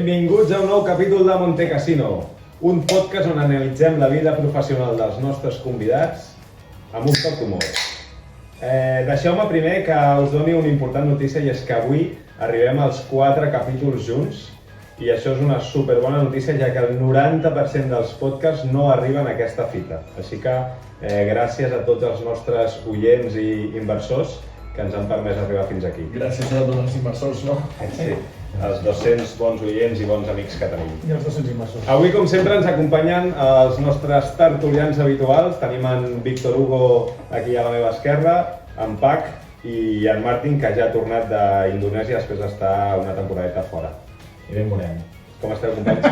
Benvinguts a un nou capítol de Monte Casino, un podcast on analitzem la vida professional dels nostres convidats amb un toc d'humor. Deixeu-me primer que us doni una important notícia, i és que avui arribem als 4 capítols junts, i això és una superbona notícia, ja que el 90% dels podcasts no arriben a aquesta fita. Així que gràcies a tots els nostres oients i inversors que ens han permès arribar fins aquí. Gràcies a tots els inversors, no? Sí, els 200 bons oients i bons amics que tenim. I els 200 inversors. Avui, com sempre, ens acompanyen els nostres tertulians habituals. Tenim en Víctor Hugo aquí a la meva esquerra, en Pac i en Martin, que ja ha tornat d'Indonèsia després d'estar una temporadeta fora. I ben morem. Com esteu, companys?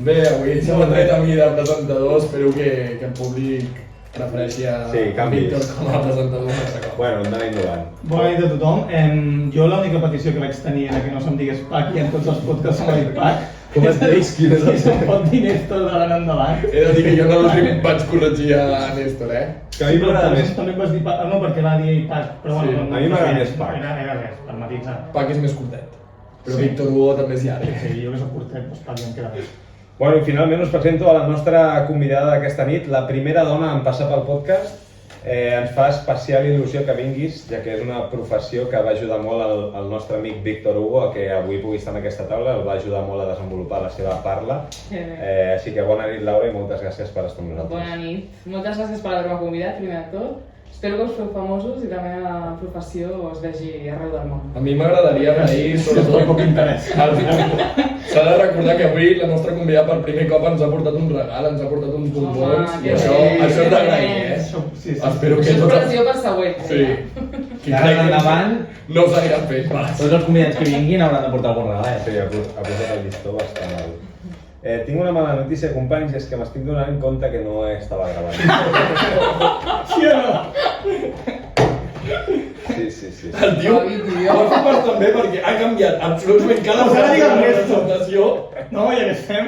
Bé, avui s'ha tret a mi de presentador, espero que el públic prefereixi a Víctor com a presentador un altre cop. Bueno, hem d'anar innovant. Bona nit a tothom. Jo l'única petició que vaig tenir era que no se'm digués Pac, i en tots els podcasts m'ha dit Pac. Com et deis? Quin és el se'm pot dir Néstor d'ara en endavant. He de dir que jo no vaig corregir a Néstor, Que a mi m'agrada més. També em vas dir Pac, no, perquè va dir Pac, però Sí, bueno... a mi m'agrada més Pac. Era res, per matitzar. Pac és més curtet, però Sí. Víctor Hugo també és llarg. Sí, jo que soc curtet, doncs Pac ja em queda bé. Bueno, i finalment us presento a la nostra convidada d'aquesta nit, la primera dona en passar pel podcast. Ens fa especial il·lusió que vinguis, ja que és una professió que va ajudar molt el nostre amic Víctor Hugo a que avui pugui estar en aquesta taula, el va ajudar molt a desenvolupar la seva parla. Així que bona nit, Laura, i moltes gràcies per estar amb nosaltres. Bona nit. Moltes gràcies per haver-me convidat, primer de tot. Espero que us feu famosos i la meva professió es vegi arreu del món. A mi m'agradaria agrair, sobretot, poc interès. S'ha de recordar que avui la nostra convidada per primer cop ens ha portat un regal, ens ha portat uns bombons, i això és d'agrair, Sí. Espero que Això és tots... pressió per següent. Sí. D'ara endavant, no us aniran fent pas. tots els convidats que vinguin hauran de portar algun regal. Sí, ha posat el llistó bastant alt. Tinc una mala notícia, companys, i és que m'estic donant compte que no estava gravant. Sí o no? Sí. El tio ho fa part també perquè ha canviat absolutament cada Pues ara frase de la digue'm esto. presentació. No, ja que estem...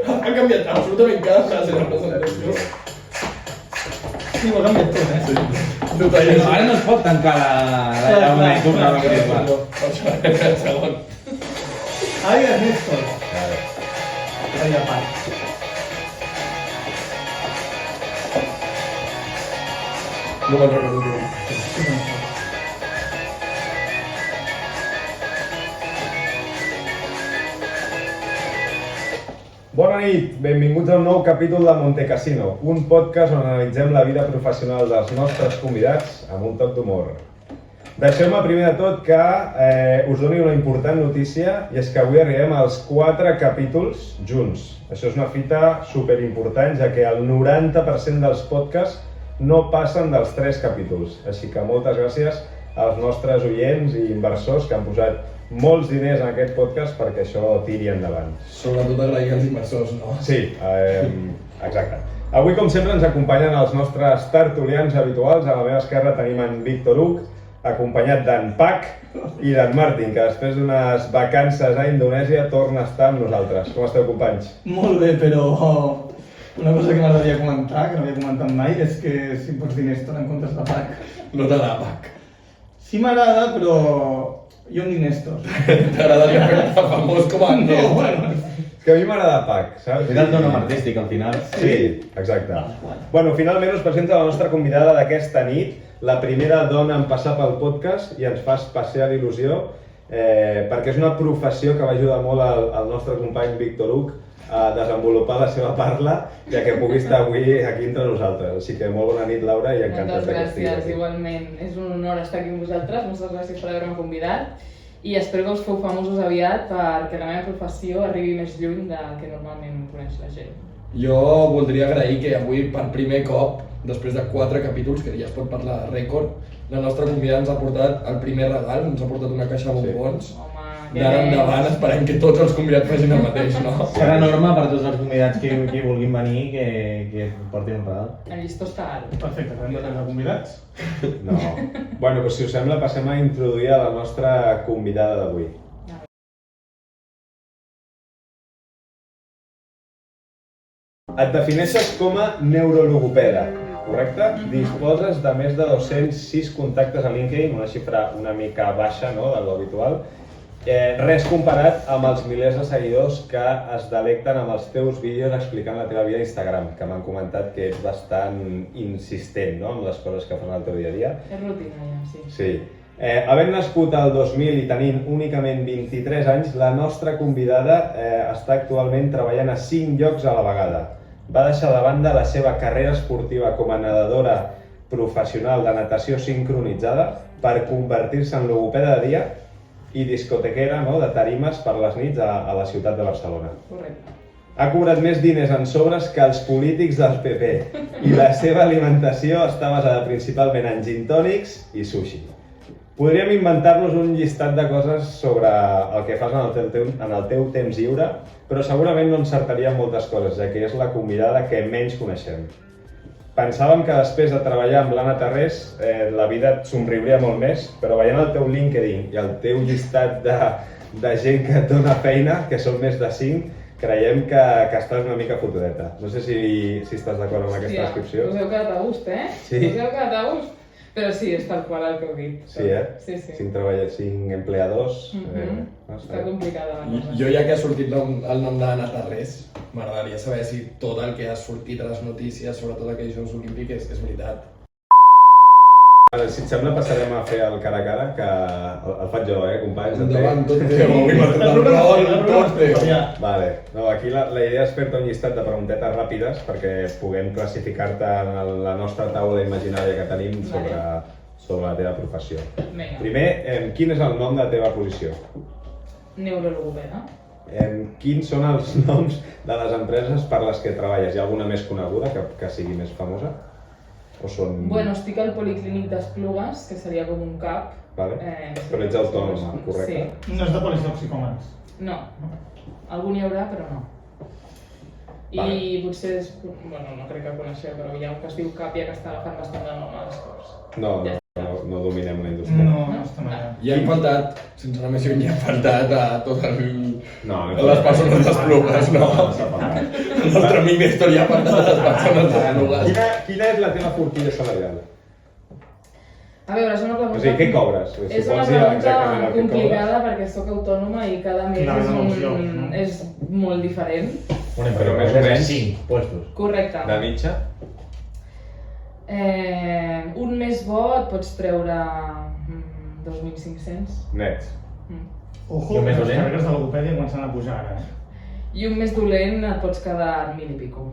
Ha canviat absolutament cada frase de la presentació. Sí, ho ha canviat tot, eh? No, ara no es pot tancar la una i tornar a la virtual. Segon. Ara digues Néstor. Ara ja Pac. No me'n recordo tu. Bona nit, benvinguts a un nou capítol de Monte Casino, un podcast on analitzem la vida professional dels nostres convidats amb un toc d'humor. Deixeu-me primer de tot que us doni una important notícia, i és que avui arribem als 4 capítols junts. Això és una fita superimportant, ja que el 90% dels podcasts no passen dels 3 capítols. Així que moltes gràcies als nostres oients i inversors que han posat molts diners en aquest podcast perquè això tiri endavant. Sobretot agrair als inversors, no? Sí, exacte. Avui, com sempre, ens acompanyen els nostres tertulians habituals. A la meva esquerra tenim en Víctor Hugo, acompanyat d'en Pac i d'en Martin, que després d'unes vacances a Indonèsia torna a estar amb nosaltres. Com esteu, companys? Molt bé, però una cosa que m'agradaria comentar, que no havia comentat mai, és que si em pots dir Néstor en comptes de Pac. No t'agrada, Pac. Sí m'agrada, però jo em dic Néstor. T'agradaria fer-te famós com a Néstor. bueno. És que a mi m'agrada Pac, saps? És el teu nom artístic, al final. Sí, exacte. Bueno, finalment us presento la nostra convidada d'aquesta nit, la primera dona en passar pel podcast, i ens fa especial il·lusió perquè és una professió que va ajudar molt al nostre company Víctor Hugo a desenvolupar la seva parla, ja que pugui estar avui aquí entre nosaltres. Així que molt bona nit, Laura, i encantat Moltes que estiguis gràcies, aquí. igualment. És un honor estar aquí amb vosaltres, moltes gràcies per haver-me convidat i espero que us feu famosos aviat perquè la meva professió arribi més lluny del que normalment coneix la gent. Jo voldria agrair que avui, per primer cop, després de 4 capítols, que ja es pot parlar de rècord, la nostra convidada ens ha portat el primer regal, ens ha portat una caixa de bombons. Home, D'ara endavant esperem que tots els convidats facin el mateix, no? Serà norma per tots els convidats que vulguin venir que portin un regal. El llistó està alt. Perfecte, acabem de tenir convidats. No. Bueno, doncs si us sembla passem a introduir a la nostra convidada d'avui. Et defineixes com a neurologopeda, correcte? Disposes de més de 206 contactes a LinkedIn, una xifra una mica baixa, no?, de lo habitual. Res comparat amb els milers de seguidors que es delecten amb els teus vídeos explicant la teva vida a Instagram, que m'han comentat que ets bastant insistent, no?, amb les coses que fan al teu dia a dia. És rutina ja, sí. Sí. Havent nascut al 2000 i tenint únicament 23 anys, la nostra convidada està actualment treballant a 5 llocs a la vegada. Va deixar de banda la seva carrera esportiva com a nedadora professional de natació sincronitzada per convertir-se en logopeda de dia i discotequera, no?, de tarimes per les nits a la ciutat de Barcelona. Correcte. Ha cobrat més diners en sobres que els polítics del PP i la seva alimentació està basada principalment en gin tònics i sushi. Podríem inventar-nos un llistat de coses sobre el que fas en el teu temps lliure, però segurament no encertaríem moltes coses, ja que és la convidada que menys coneixem. Pensàvem que després de treballar amb l'Anna Tarrés la vida et somriuria molt més, però veient el teu LinkedIn i el teu llistat de gent que et dona feina, que són més de 5, creiem que estàs una mica fotudeta. No sé si estàs d'acord amb aquesta descripció. Us heu quedat a gust, eh? Sí. Us heu quedat a gust. Però sí, és tal qual el que heu dit. Sí, Sí, sí. 5 treballadors, 5 empleadors. Està complicada la cosa. Jo ja que ha sortit el nom d'Anna Tarrés, m'agradaria saber si tot el que ha sortit a les notícies sobre tot aquells Jocs Olímpics és veritat. Si et sembla passarem a fer el cara a cara, que el faig jo, companys? Endavant, tot teu, avui m'ha tret el rol, tot teu. Vale. No, aquí la idea és fer-te un llistat de preguntetes ràpides perquè puguem classificar-te en la nostra taula imaginària que tenim sobre la teva professió. Vinga. Primer, quin és el nom de la teva posició? Neurologopeda. Quins són els noms de les empreses per les que treballes? Hi ha alguna més coneguda que sigui més famosa? O són... Bueno, estic al Policlínic d'Esplugues, que seria com un CAP. Vale. Però ets autònoma, correcte? Sí. No és de politoxicòmens. No. Algun hi haurà, però no. I potser és... Bueno, no crec que coneixeu, però hi ha un que es diu CAP, ja que està agafant bastant de nom a les coses. No dominem la indústria. No estem allà. I han faltat, sense anar més lluny, hi han faltat a tot les persones no. d'Esplugues, no? El nostre amic Néstor hi ha faltat a les persones d'Esplugues. Quina és la teva forquilla salarial? A veure, és una pregunta... O sigui, què cobres? Si És una vols dir exactament pregunta el que complicada perquè sóc autònoma i cada mes és molt diferent. Però més o menys 5 puestos. Correcte. de mitja? Un mes bo et pots treure 2.500. Nets. Ojo, les carreres de logopèdia comencen a pujar ara, I un mes dolent et pots quedar 1.000 i pico.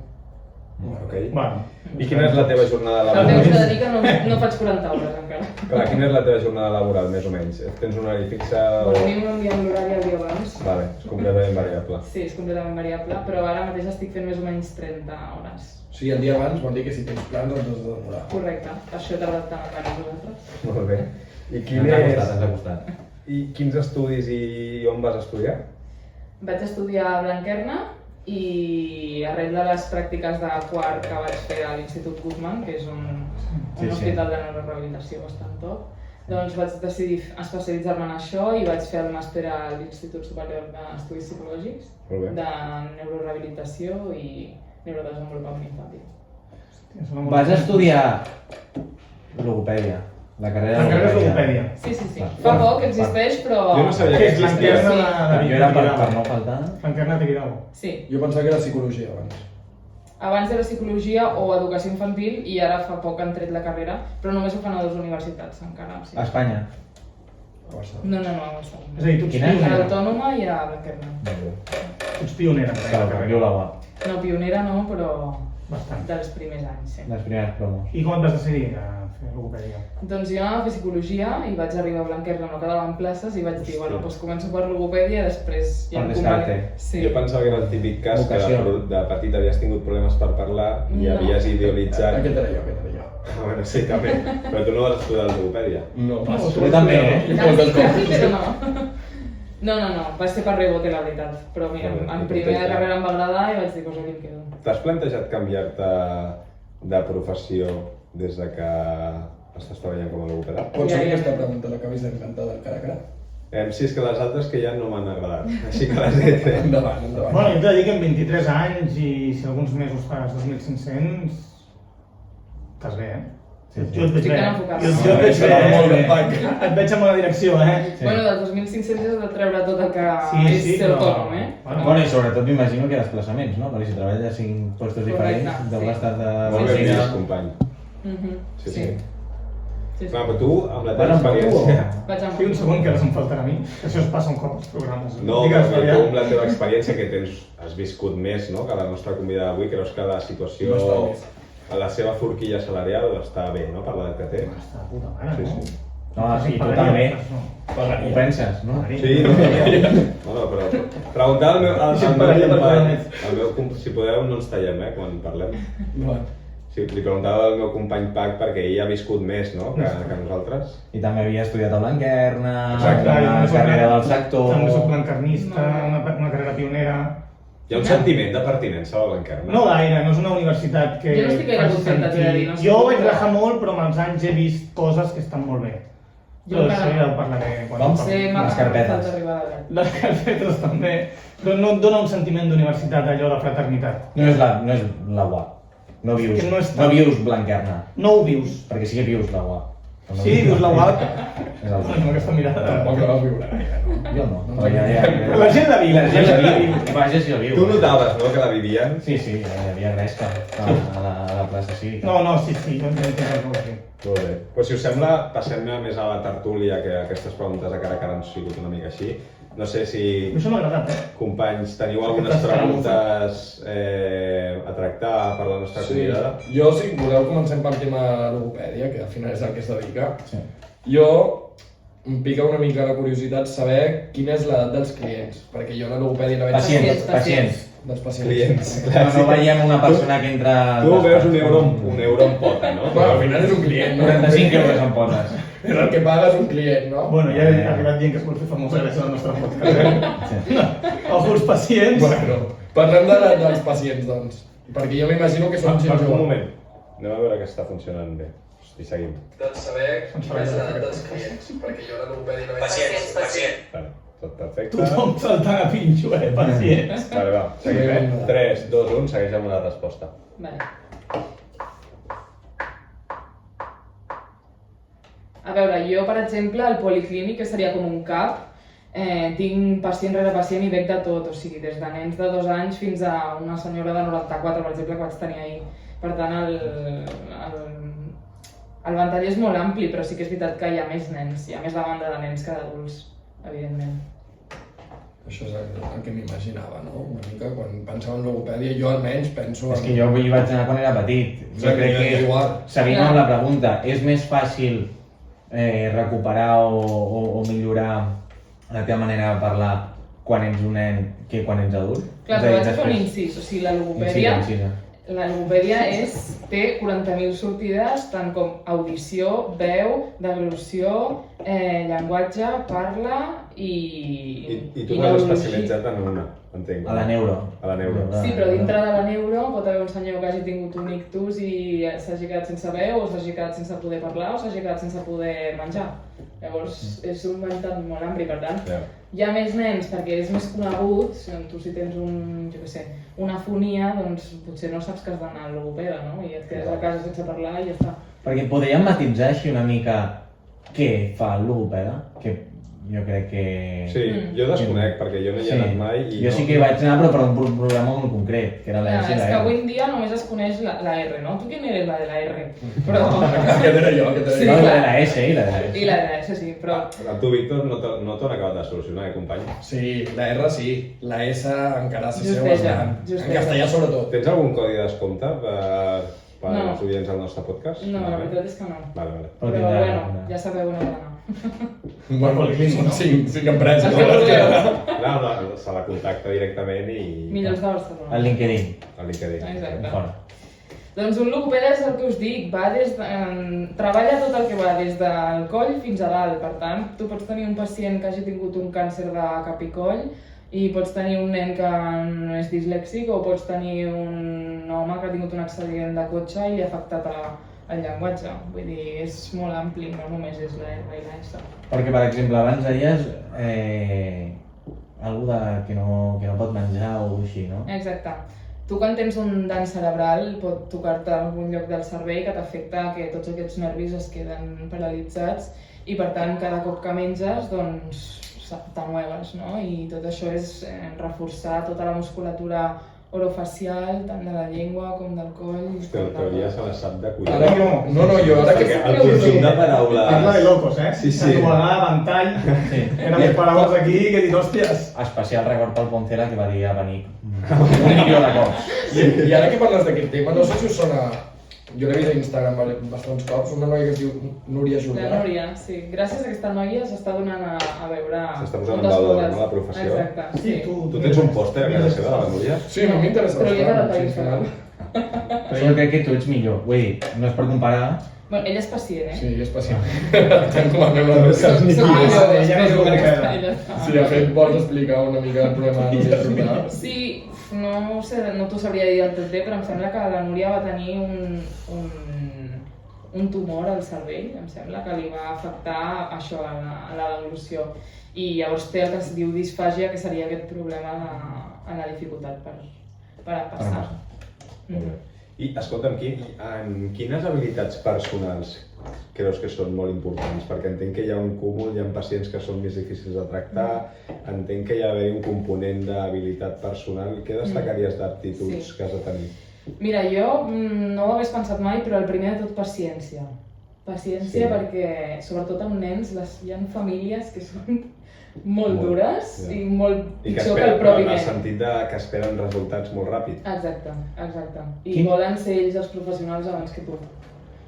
Ok. Bueno. I quina és la teva jornada El temps laboral? de dir que no faig 40 hores encara. Clar, quina és la teva jornada laboral, més o menys? Tens un horari fixe o... Bueno, a mi m'envien l'horari el dia abans. Vale, és completament variable. Sí, és completament variable, però ara mateix estic fent més o menys 30 hores. O sigui, el dia abans vol dir que si tens plans els has de demorar. Correcte, això t'ha adaptat a venir vosaltres. Molt bé. I Ens ha costat. I quins estudis i on vas estudiar? Vaig estudiar a Blanquerna i arrel de les pràctiques de quart que vaig fer a l'Institut Guttmann, que és un hospital de neurorehabilitació bastant top, doncs vaig decidir especialitzar-me en això i vaig fer el màster a l'Institut Superior d'Estudis Psicològics de neurorehabilitació i neurodesenvolupament infantil. Vas estudiar logopèdia, la carrera La carrera és logopèdia. Sí. Fa poc existeix, però... Jo no sabia que existia. Jo era per no faltar. Blanquerna de Guirao. Sí. Jo pensava que era psicologia abans. Abans era psicologia o educació infantil i ara fa poc han tret la carrera, però només ho fan a 2 universitats encara. O sigui. A Espanya. A Barcelona. No, a Barcelona. És a dir, tu ets Quina? A pionera. l'Autònoma i a Blanquerna. Tu ets pionera en la carrera. Jo la va. No, pionera no, però Bastant. dels primers anys, sí. Les primeres promos. I com et vas decidir a fer logopèdia? Doncs jo anava a fer psicologia i vaig arribar a Blanquerna, no quedaven places i vaig dir, bueno, doncs començo per logopèdia i després ja Per em descarte. Sí. Jo pensava que era el típic cas que Vocació. de petit havies tingut problemes per parlar i No. havies idealitzat... Aquest era jo. Bueno, sí, també. Però tu no vas estudiar logopèdia. No, Tu també, eh? Quasi, però no. No, va ser per rebote, la veritat. Però mira, en primera carrera em va agradar i vaig dir, doncs aquí em quedo. T'has plantejat canviar-te de professió des de que estàs treballant com a logopeda? Pot ser que aquesta pregunta l'acabis d'inventar del cara a cara? Sí, és que les altres que hi ha no m'han agradat, així que les he tret. Endavant. Bueno, jo t'he de dir que amb 23 anys i si alguns mesos fas 2.500, estàs bé, eh? Jo et veig Estic bé. tan enfocada. Jo et veig bé, Molt bé. Et veig en bona direcció, eh? Sí. Bueno, dels 2.500 has de treure tot el que Sí, és ser autònom, Bueno, i sobretot m'imagino que desplaçaments, no? Perquè si treballes a 5 puestos Correcte, diferents, deu sí. estar de Molt ben oficina. vist, company. Sí, Sí. Sí, sí. Clar, però tu, amb la teva Vas amb moto experiència... Vaig amb Sí, un segon, que ara se'm faltarà a mi. Que això es passa un cop als programes. No, Digues, però Fabià. tu amb la teva experiència que has viscut més, no?, que la nostra convidada d'avui, creus que la situació, a la seva forquilla salarial està bé, no?, per l'edat que té. Està de puta mare, Sí, no? sí. No, sí, tu també. Ho penses, no? Sí, no, bueno, però preguntar al meu Això em pagaria per company, pagar si podeu no ens tallem, quan parlem. Bueno. Sí, li preguntava al meu company Pac perquè ell ha viscut més, no?, que nosaltres. I també havia estudiat a Blanquerna, Exacte. una carrera del sector... També soc blanquernista, una carrera pionera. Hi ha un sentiment de pertinença a la Blanquerna. No gaire, no és una universitat que... Jo no estic gaire faci contenta, t'he de dir, sentir- no sé Jo tu, vaig però- rajar molt, però amb els anys he vist coses que estan molt bé. Jo Però encara això no. ja ho parlaré quan Com? Ser Les maca carpetes. d'arribar a l'edat. Les carpetes també, però no et dona un sentiment d'universitat, allò de fraternitat. No és la UA. No vius, Que no és no tant. vius Blanquerna. No ho vius. Perquè sí que vius la UA. Però no Sí, dius la UAP. És el... Amb aquesta mirada. Tampoc la vas viure gaire, no? Jo no. No Però ja, Però la gent la viu. La gent la viu. Vaja, si la viu. Tu notaves, no?, que la vivien? Sí, sí, hi havia gresca a la plaça cívica. No, sí, jo entenc el que vols dir. Molt bé. Pues, si us sembla, passem més a la tertúlia, que aquestes preguntes de cara a cara han sigut una mica així. No sé si, Això m'ha agradat, eh? companys, teniu algunes preguntes a tractar per la nostra Sí, convidada? jo si voleu comencem pel tema logopèdia, que al final és el que es dedica. Sí. Jo em pica una mica la curiositat saber quina és l'edat dels clients, perquè jo la logopèdia la veig... Pacients. Dels pacients. Clients. No veiem una persona que entra... Tu veus un euro en pota, no? Bueno, al final és un client, no? 45 euros en potes. Però el que paga és un client, no? Bueno, ja he arribat dient que es vol fer famosa gràcies al nostre podcast, eh? Sí. Ojo els pacients. Bueno, parlem dels pacients, doncs. Perquè jo m'imagino que són gent Un jove. moment. Anem a veure que està funcionant bé. I seguim. Doncs saber quina és l'edat dels clients, perquè jo la logopèdia la veig... Pacients. Vale, tot perfecte. Tothom saltant a pinxo, pacients. Vale, va, seguim. 3, 2, 1, segueix amb la resposta. Vale. A veure, jo, per exemple, al policlínic, que seria com un CAP, tinc pacient rere pacient i veig de tot, o sigui, des de nens de 2 anys fins a una senyora de 94, per exemple, que vaig tenir ahir. Per tant, el ventall és molt ampli, però sí que és veritat que hi ha més nens, hi ha més demanda de nens que d'adults, evidentment. Això és el que m'imaginava, no? Una mica, quan pensava en logopèdia, jo almenys penso en... És que jo hi vaig anar quan era petit. Jo Exacte, crec jo que, igual. seguint amb la pregunta, és més fàcil recuperar o millorar la teva manera de parlar quan ets un nen que quan ets adult? Clar, És a però dir, vaig a fer un després- incís, o sigui, la logopèdia... Incisa. La logopèdia té 40.000 sortides, tant com audició, veu, deglució, llenguatge, parla I tu t'has neurologia. especialitzat en una, entenc. A la neuro. A la neuro. Sí, però dintre de la neuro pot haver un senyor que hagi tingut un ictus i s'hagi quedat sense veu, o s'hagi quedat sense poder parlar, o s'hagi quedat sense poder menjar. Llavors, és un ventall molt ampli, per tant, Ja. hi ha més nens perquè és més conegut, tu si tens una afonia, doncs potser no saps que has d'anar al logopeda, no? I et quedes a casa sense parlar i ja està. Perquè podríem matisar així una mica què fa el logopeda? Que jo crec que... Sí, jo desconec, perquè jo no hi he anat mai i Jo no... sí que hi vaig anar, però per un programa molt concret, que era la S i És la que avui R. en dia només es coneix la R, no? Tu quin eres la de la R? Però... Aquest era jo, aquest Sí, era No, jo. la de la S i la de la S. I la de la S, sí, però... A tu, Víctor, no t'ho han acabat de solucionar, company? Sí, la R sí, la S encara se seu Justeja, bastant. justeja. En castellà sobretot. Tens algun codi de descompte per No. als oients del nostre podcast? No, la veritat és que no. Vale. Però Però tindrà- bueno, ja sabeu on heu d'anar. Bueno, són 5 empreses. El que vulgueu. No, se la contacta directament i... Millors de Barcelona. El LinkedIn. A LinkedIn. Exacte. Fora. Doncs un logopeda és el que us dic, treballa tot el que va des del coll fins a dalt. Per tant, tu pots tenir un pacient que hagi tingut un càncer de cap i coll i pots tenir un nen que no és dislèxic o pots tenir un home que ha tingut un accident de cotxe i li ha afectat el llenguatge. Vull dir, és molt ampli, no només és la R i la S. Perquè, per exemple, abans deies algú que no pot menjar o així, no? Exacte. tu quan tens un dany cerebral pot tocar-te en algun lloc del cervell que t'afecta que tots aquests nervis es queden paralitzats i per tant cada cop que menges doncs t'amueves, no? I tot això és reforçar tota la musculatura orofacial, tant de la llengua com del coll. Hòstia, el teoria se la sap de collons. Ara jo ara que... El consum de paraules... Parla de locos, eh? Sí, sí. Enguagar, ventall... Sí. Eren més paraules aquí que dic, hòsties... Especial record pel Poncela que va dir a venir un milió de cops. I ara que parles d'aquest tema, no sé si us sona... Jo l'he vist a Instagram bastants cops, una noia que es diu Núria Julià. La Núria, sí. Gràcies a aquesta noia s'està donant a veure... S'està posant en valor, no, la professió. Exacte, sí. Tu tens un pòster a casa seva de la Núria? Sí, a mi m'interessa Però li he quedat a bastant. Instagram. Però jo crec que tu ets millor. Vull dir, no és per comparar. Bueno, ella és pacient, eh? Sí, és pacient. Tant com a meu la Núria. saps ni Soc qui és. jo, ella no és logopeda. ella està. Sí, de fet, vols explicar una mica el problema de Núria Julià? Sí, no sé, no t'ho sabria dir del tot bé, però em sembla que la Núria va tenir un tumor al cervell, em sembla, que li va afectar això a la devolució. I llavors té el que es diu disfàgia, que seria aquest problema en la dificultat per passar. I escolta'm, quines habilitats personals creus que són molt importants? Perquè entenc que hi ha un cúmul, hi ha pacients que són més difícils de tractar, entenc que hi ha d'haver un component d'habilitat personal. Què destacaries d'aptituds que has de tenir? Mira, jo no ho hagués pensat mai, però el primer de tot, paciència. Paciència perquè, sobretot amb nens, hi ha famílies que són molt dures i molt pitjor que el propi nen. En el sentit que esperen resultats molt ràpid. Exacte. I volen ser ells els professionals abans que tu.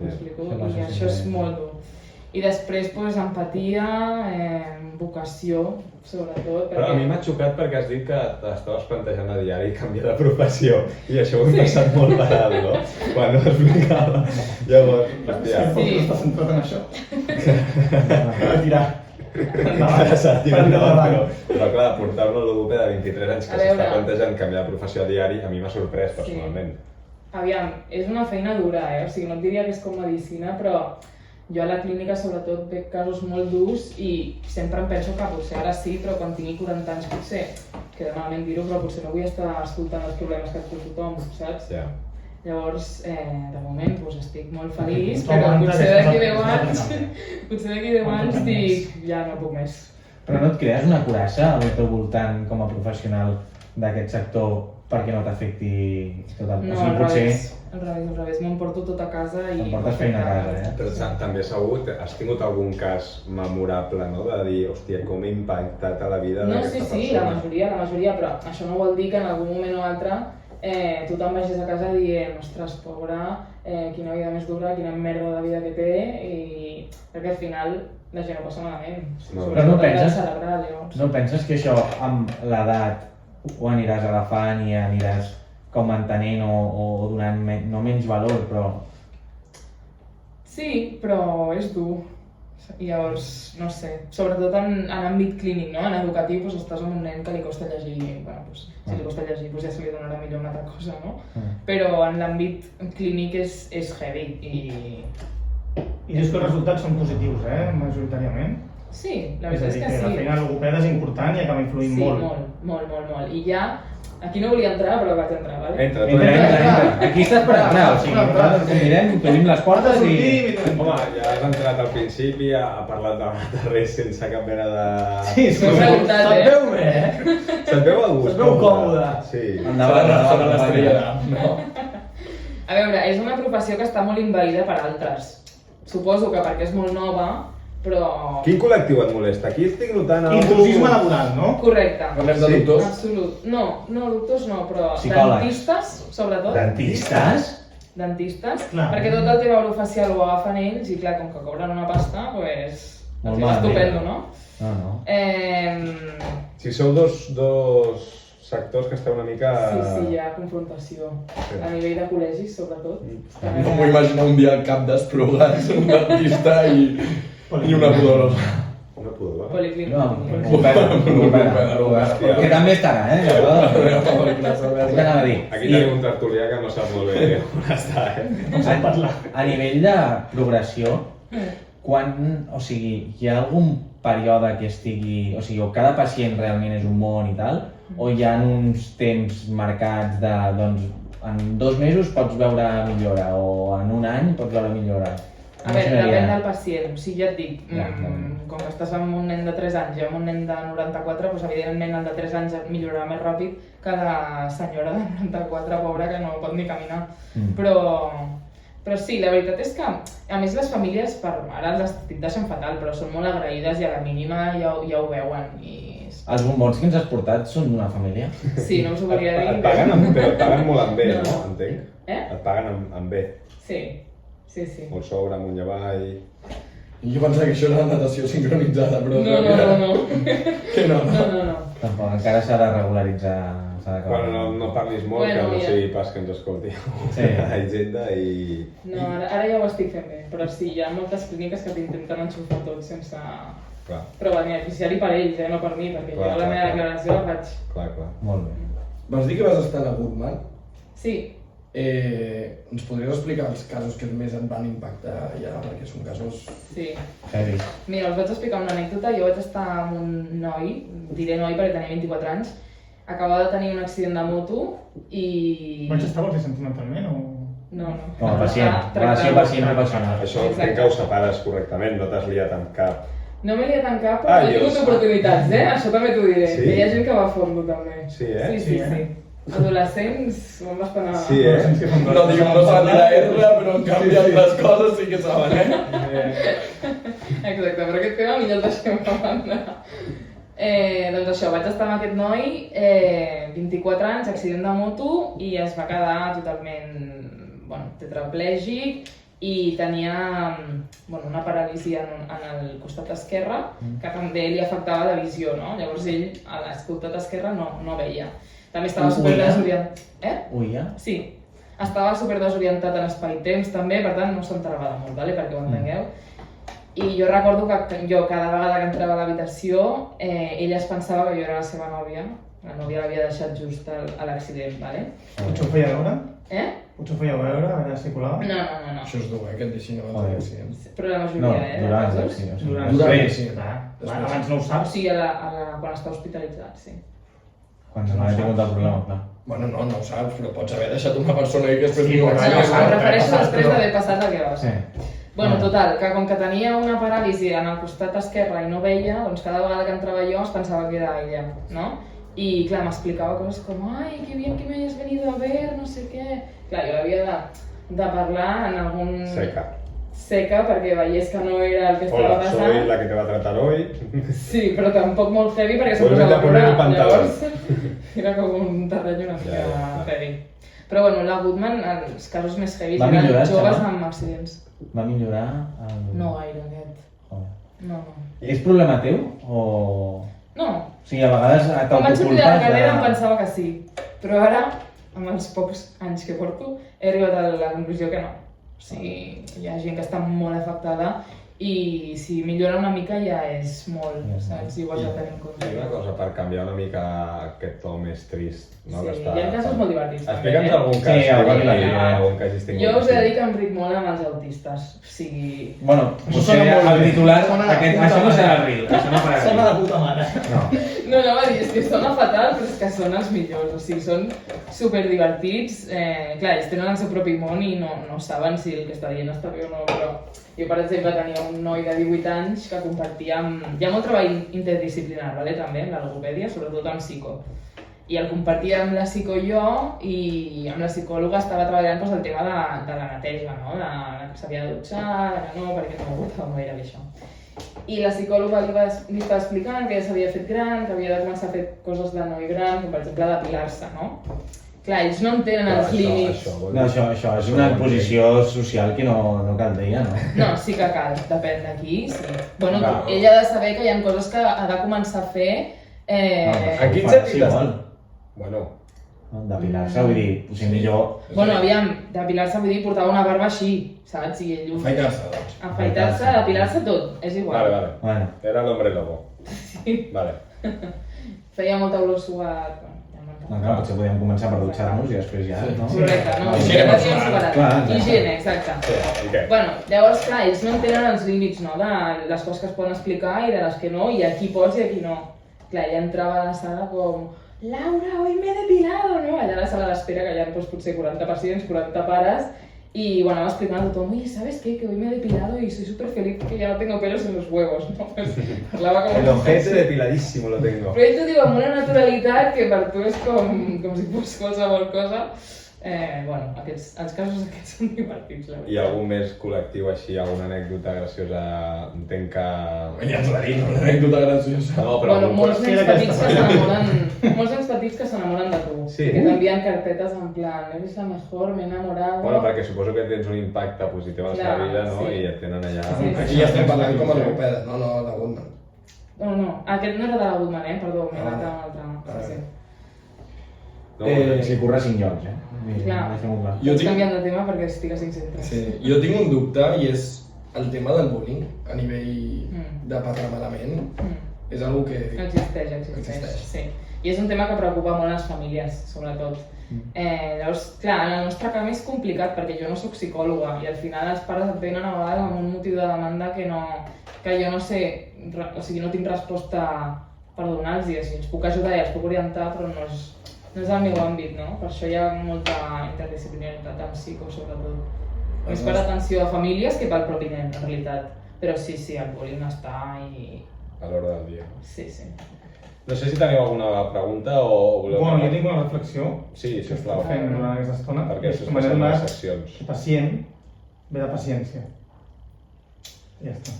M'explico? I això és molt dur. I després, empatia, vocació, sobretot. Però a mi m'ha xocat perquè has dit que t'estaves plantejant a diari canviar de professió i això ho he passat molt per alt, no? Quan ho explicava. Llavors, hòstia... Sí. Estàs centrat en això? Retirar. Però clar, portar una logopeda de 23 anys que s'està plantejant canviar de professió a diari, a mi m'ha sorprès personalment. Aviam, és una feina dura, O sigui, no et diria que és com medicina, però jo a la clínica sobretot veig casos molt durs i sempre em penso que potser ara sí, però quan tingui 40 anys potser, que malament dir-ho, però potser no vull estar escoltant els problemes que té tothom, saps? Llavors, de moment estic molt feliç, però potser d'aquí 10 anys dic, ja no puc més. Però no et crees una curassa al teu voltant com a professional d'aquest sector perquè no t'afecti tot el... No, al revés, m'emporto tot a casa i... T'emportes feina a casa, Però també has tingut algun cas memorable, no? De dir, hòstia, com ha impactat a la vida d'aquesta persona. Sí, la majoria, però això no vol dir que en algun moment o altre tu te'n vagis a casa dient, ostres, pobra, quina vida més dura, quina merda de vida que té, perquè al final la gent ho passa malament. Però no penses que això amb l'edat ho aniràs agafant i aniràs com mantenint o donant no menys valor, però... Sí, però és dur. I llavors, no sé, sobretot en àmbit clínic, no? En educatiu estàs amb un nen que li costa llegir, si li costa llegir ja se li donarà millor una altra cosa, no? Però en l'àmbit clínic és heavy i dius que els resultats són positius, majoritàriament? Sí, la veritat és que sí. La feina logopeda és important i acaba influint molt. Sí, molt. I ja, aquí no volia entrar, però vaig entrar, vale? Entra. Aquí estàs per entrar, o sigui, nosaltres et convidem, obrim les portes i... Home, ja has entrat al principi, ha parlat de res sense cap mena de... Sí, se't veu bé, Se't veu a gust. Se't veu còmode. Sí. Endavant l'estrella, no? A veure, és una professió que està molt envaïda per altres. Suposo que perquè és molt nova, però... Quin col·lectiu et molesta? Aquí estic notant... Intrusisme laboral, no? Correcte. Parlem de doctors? Absolut. No, doctors no, però psicòlegs. dentistes, sobretot. Dentistes? Dentistes, clar. Perquè tot el tema orofacial ho agafen ells i clar, com que cobren una pasta, doncs... Molt és estupendo, no? No. Si sou dos sectors que esteu una mica... Sí, hi ha confrontació. A nivell de col·legis, sobretot. No m'ho imaginar un dia al cap d'Esplugats, un dentista i una podòloga. Una podòloga? Policlínica. Que també estarà, Què anava a dir? Aquí tenim un tertulià que no sap molt bé on està, No sap parlar. A nivell de progressió, o sigui, hi ha algun període que estigui... O sigui, cada pacient realment és un món i tal, o hi ha uns temps marcats de, doncs, en 2 mesos pots veure millora, o en un any pots veure millora? A veure, depèn del pacient. O sigui, ja et dic, Ja, com que estàs amb un nen de 3 anys i amb un nen de 94, doncs evidentment el de 3 anys millorarà més ràpid que la senyora de 94, pobra, que no pot ni caminar. Però sí, la veritat és que, a més, les famílies, ara els estic deixant fatal, però són molt agraïdes i a la mínima ja ho veuen. Els bombons que ens has portat són d'una família? Sí, no us ho volia dir. Però et paguen molt amb bé, no? Entenc? Et paguen amb bé. Sí. Molt sobre, amunt i avall... Jo pensava que això era la natació sincronitzada, però... No. Que no. No. Tampoc, encara s'ha de regularitzar. Bueno, no parlis molt, que no sigui pas que ens escolti la Hisenda i... No, ara ja ho estic fent bé, però sí, hi ha moltes clíniques que t'intenten enxufar tot sense... Però beneficiari per ells, no per mi, perquè jo la meva declaració la faig. Clar. Molt bé. Vas dir que vas estar a la Goodman? Sí. Ens podries explicar els casos que més et van impactar ja, perquè són casos... Sí. Heavy. Mira, us vaig explicar una anècdota. Jo vaig estar amb un noi, diré noi perquè tenia 24 anys, acabava de tenir un accident de moto i... Vaig estar vols dir sentimentalment o...? No. Com a pacient, relació pacient-professional. Això entenc que ho separes correctament, no t'has liat amb cap... No m'he liat en cap, però he tingut oportunitats, Això també t'ho diré. Sí? Hi ha gent que va a fondo, també. Sí, Sí. Adolescents, van bastant a... Sí, No dic no saben la R, però en canvi altres coses sí que saben, Exacte, però aquest tema millor el deixem a banda. Doncs això, vaig estar amb aquest noi, 24 anys, accident de moto, i es va quedar totalment tetraplègic i tenia una paràlisi en el costat esquerre que també li afectava la visió, no? Llavors ell a l'escoltat esquerre no veia. També estava superdesorientat. Uia? Sí. Estava superdesorientat en espai-temps també, per tant no s'entrava de molt, perquè ho entengueu. I jo recordo que jo cada vegada que entrava a l'habitació ella es pensava que jo era la seva nòvia. La nòvia l'havia deixat just a l'accident, Potser ho feia veure? Potser ho feia veure, era psicolòleg? No. Això és dur, que et deixin abans de l'accident. Però la majoria, durant l'accident. Durant l'accident. Abans no ho saps? Sí, quan està hospitalitzat, sí. Quan no he tingut el problema, clar. Bueno, no ho saps, però pots haver deixat una persona i que després Sí, tinc un No, accident. em refereixo després d'haver passat el que va ser. Sí. Bueno, total, que com que tenia una paràlisi en el costat esquerre i no veia, doncs cada vegada que entrava jo es pensava que era ella, no? I clar, m'explicava coses com «Ai, que bien que me hayas venido a ver, no sé què». Clar, jo havia de parlar en algun... Seca, perquè veiés que no era el que estava passant. Hola, soy la que te va a tratar hoy. Sí, però tampoc molt heavy perquè se'm Vuelve a poner el pantalón. Era com un terreny una mica heavy. Però bueno, la Goodman, els casos més heavy Va millorar, eren joves xaval? amb accidents. Va millorar el... No gaire, aquest. Joder. No. És problema teu o...? No. O sigui, a vegades Quan vaig sortir de la carrera em pensava que sí, però ara, amb els pocs anys que porto, he arribat a la conclusió que no. O sigui, hi ha gent que està molt afectada i si millora una mica ja és molt, saps? I ho has de tenir en compte. I una cosa, per canviar una mica aquest to més trist, no? Sí, hi ha casos molt divertits també. Explica'ns algun cas, Sí, algun que hagis tingut. Jo us he de dir que em ric molt amb els autistes, o sigui... Bueno, potser el titular, això no serà el reel, això no farà Sona reel. de puta mare. No, va dir, és que sona fatal, però és que són els millors, o sigui, són superdivertits. Clar, ells tenen el seu propi món i no saben si el que està dient està bé o no, però jo, per exemple, tenia un noi de 18 anys que compartia amb... Hi ha molt treball interdisciplinar, també, amb la logopèdia, sobretot amb psico. I el compartia amb la psico jo i amb la psicòloga estava treballant el tema de la neteja, no? De que s'havia de dutxar, que no, perquè no m'agradava gaire bé això. I la psicòloga li estava explicant que ja s'havia fet gran, que havia de començar a fer coses de noi gran, com per exemple depilar-se, no? Clar, ells no entenen els límits. No, això és una posició social que no caldria, no? No, sí que cal, depèn de qui, sí. Bueno, ella ha de saber que hi ha coses que ha de començar a fer... En quins Sí, sentits? igual. Bueno... Depilar-se, vull dir, potser millor... Bueno, aviam, depilar-se vull dir portar una barba així, saps? I ell... Afaitar-se, doncs. Afaitar-se, depilar-se tot, és igual. Vale. Bueno. Era l'hombre lobo. Sí. Vale. Feia molta olor suat... No, clar, potser podíem començar per dutxar-nos i després ja, no? Correcte, no, Higiene ja personal. l'havíem superat. Clar, exacte. Higiene, exacte. Sí, i què? Bueno, llavors, clar, ells no entenen els límits, no?, de les coses que es poden explicar i de les que no, i a qui pots i a qui no. Clar, ella entrava a la sala com... Laura, hoy me he depilado, no? Allà a la sala d'espera, que hi ha doncs, potser 40 pacients, 40 pares, y bueno, va explicando a tothom, oye, ¿sabes qué? Que hoy me he depilado y soy súper feliz que ya no tengo pelos en los huevos, ¿no? Pues, parlava com... El ojete depiladísimo lo tengo. Però ell t'ho diu amb una naturalitat que per tu és com si fos qualsevol cosa. Bueno, els casos aquests són divertits, la veritat. I algun més col·lectiu així, alguna anècdota graciosa, entenc que... Ja ens va dir, una anècdota graciosa. No, però Bueno, algun molts nens petits que aquesta s'enamoren, molts nens petits que s'enamoren de tu. Sí. Que t'envien carpetes en plan, eres la mejor, me he enamorado. Bueno, perquè suposo que tens un impacte positiu a la seva Clar, vida, no? sí. I et tenen allà... Sí. Aquí ja estem parlant com a logopeda, no de Goodman. No, aquest no era de la Goodman, perdó, m'he anat a un altre. Ah, Sí. No, Si corre 5 llocs, Clar. Deixem-ho clar. Jo Estic tinc- canviant de tema perquè estic a 5 centres. Sí, jo tinc un dubte i és el tema del bullying a nivell de parlar malament. És algo que... Existeix, sí. I és un tema que preocupa molt les famílies, sobretot. Llavors, clar, en el nostre camp és complicat perquè jo no sóc psicòloga i al final els pares et venen a vegades amb un motiu de demanda que jo no sé, o sigui, no tinc resposta per donar-los i els puc ajudar i els puc orientar, però no és el meu àmbit, no? Per això hi ha molta interdisciplinaritat amb psico, sobretot. Més per atenció a famílies que pel propi nen, en realitat. Però sí, el bullying està i... A l'hora del dia. Sí. No sé si teniu alguna pregunta o voleu... Bueno, jo tinc una reflexió Sí, que sisplau. estic fent durant aquesta estona. Perquè això Com es he passa en les donat, seccions. pacient ve de paciència. Ja està.